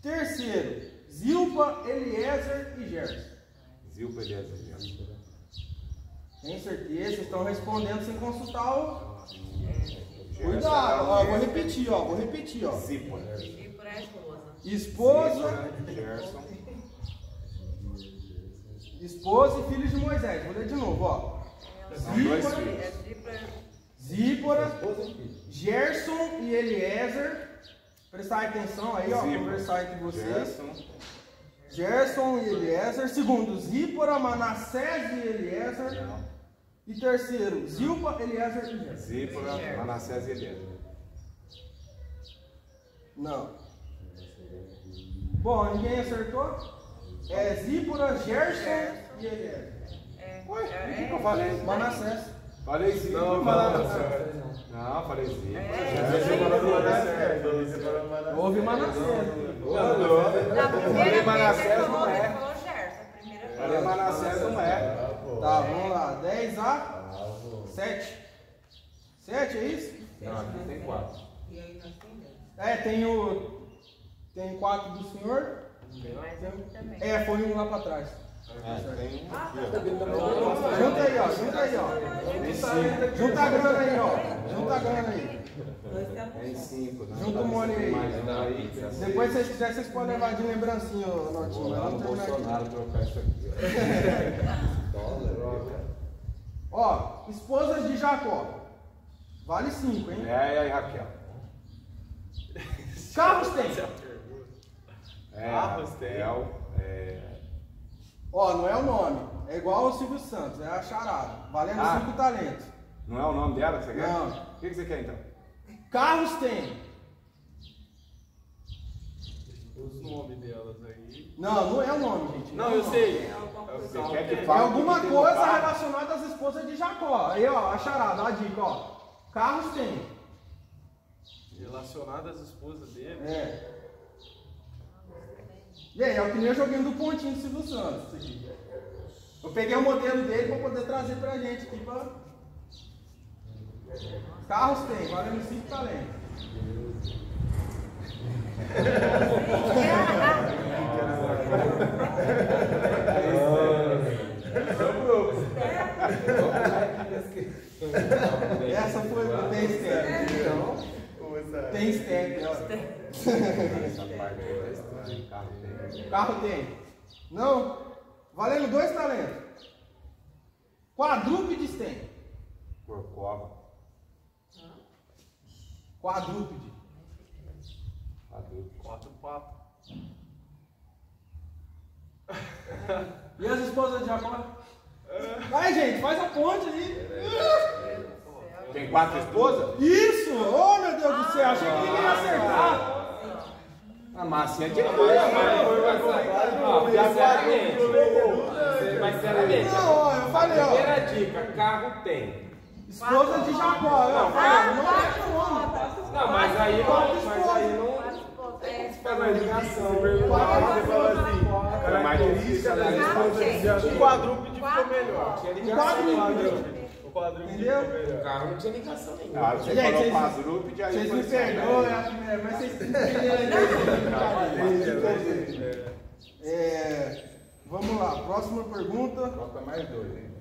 Terceiro, Zilpa, Eliezer e Gerson. Zilpa, Eliezer e Gerson. Tem certeza? Vocês estão respondendo sem consultar o... Cuidado, ó, vou repetir, ó. Zípora. Zípora é a esposa. Esposa, Gerson. esposa e filhos de Moisés. Vou ler de novo, ó. São dois Zípora, filhos. Zípora, Gerson e Eliezer. Prestar atenção aí, ó. Conversar entre vocês. Gerson e Eliezer. Segundo, Zípora, Manassés e Eliezer. E terceiro, Zilpa, Eliezer e Gerson. Zípora, Manassés e Eliezer. Não. Bom, ninguém acertou? É Zípora, Gerson e Eliezer. Ué, o que eu falei? Manassés. Falei Zípora. Não, Manassés. Não, falei Zípora. Houve Manassés. Na primeira vez Manassés ele não falou, é. ele falou Gerson. A primeira vez. Falei Manassés não é. Tá, vamos lá. 10 a 7. 7, é isso? Não, aqui tem 4. E aí nós temos. É, tem 4 do senhor. Mas aqui também. É, foi um lá pra trás. Tem um aqui, Junta aí, ó. Junta a grana aí, ó. Junta a grana aí. Nós temos. Tem 5. Junta o money aí. Aí. Depois, se vocês quiserem, vocês podem levar de lembrancinha, ô, Nortinho. Vou lá no Bolsonaro trocar isso aqui. Ó, esposas de Jacó. Vale 5, hein? É, e aí, Raquel? Carros tem. Raquel. Ó, não é o nome. É igual ao Silvio Santos, é a charada. Valendo 5 talentos. Não é o nome dela que você quer? Não. O que você quer então? Carros tem. Os nomes delas aí. Não é o nome, gente. Não, é o eu nome. sei. Você quer que É fale alguma que tem no coisa carro? relacionada às esposas de Jacó. Aí, ó, a charada, a dica, ó. Carros tem. Relacionado às esposas dele. É. E aí, é o que nem o joguinho do pontinho do Silvio Santos. Isso aqui. Eu peguei o modelo dele para poder trazer pra gente aqui. Carros tem, valendo 5 talentos. Essa foi tem step. Então, tem step, ó. Essa parte aí tá estranha. Carro tem. Carro tem. Não? Valendo 2 talentos. Quadrúpedes tem. Corcova. Quadrúpede. Adulto. 4 papas. E as esposas de Jacó? Vai, gente, faz a ponte aí. Tem 4 esposas? Isso! Oh, meu Deus do céu, achei que ninguém ia acertar. A massinha de coisa. Mas sinceramente, Não, ó, eu falei, ó. primeira dica, carro tem. Esposa de Jacó. Eu falei, não é o nome. Não, mas aí não faz uma ligação. Era mais difícil. O quadrúpede ficou melhor. O quadrúpede Entendeu? ficou melhor. O carro não tinha ligação nenhuma. Ah, você Gente, falou vocês- quadrúpede, aí Vocês foi me perdoem, é a primeira, mas vocês me vamos lá, próxima pergunta. Falta mais 2, hein?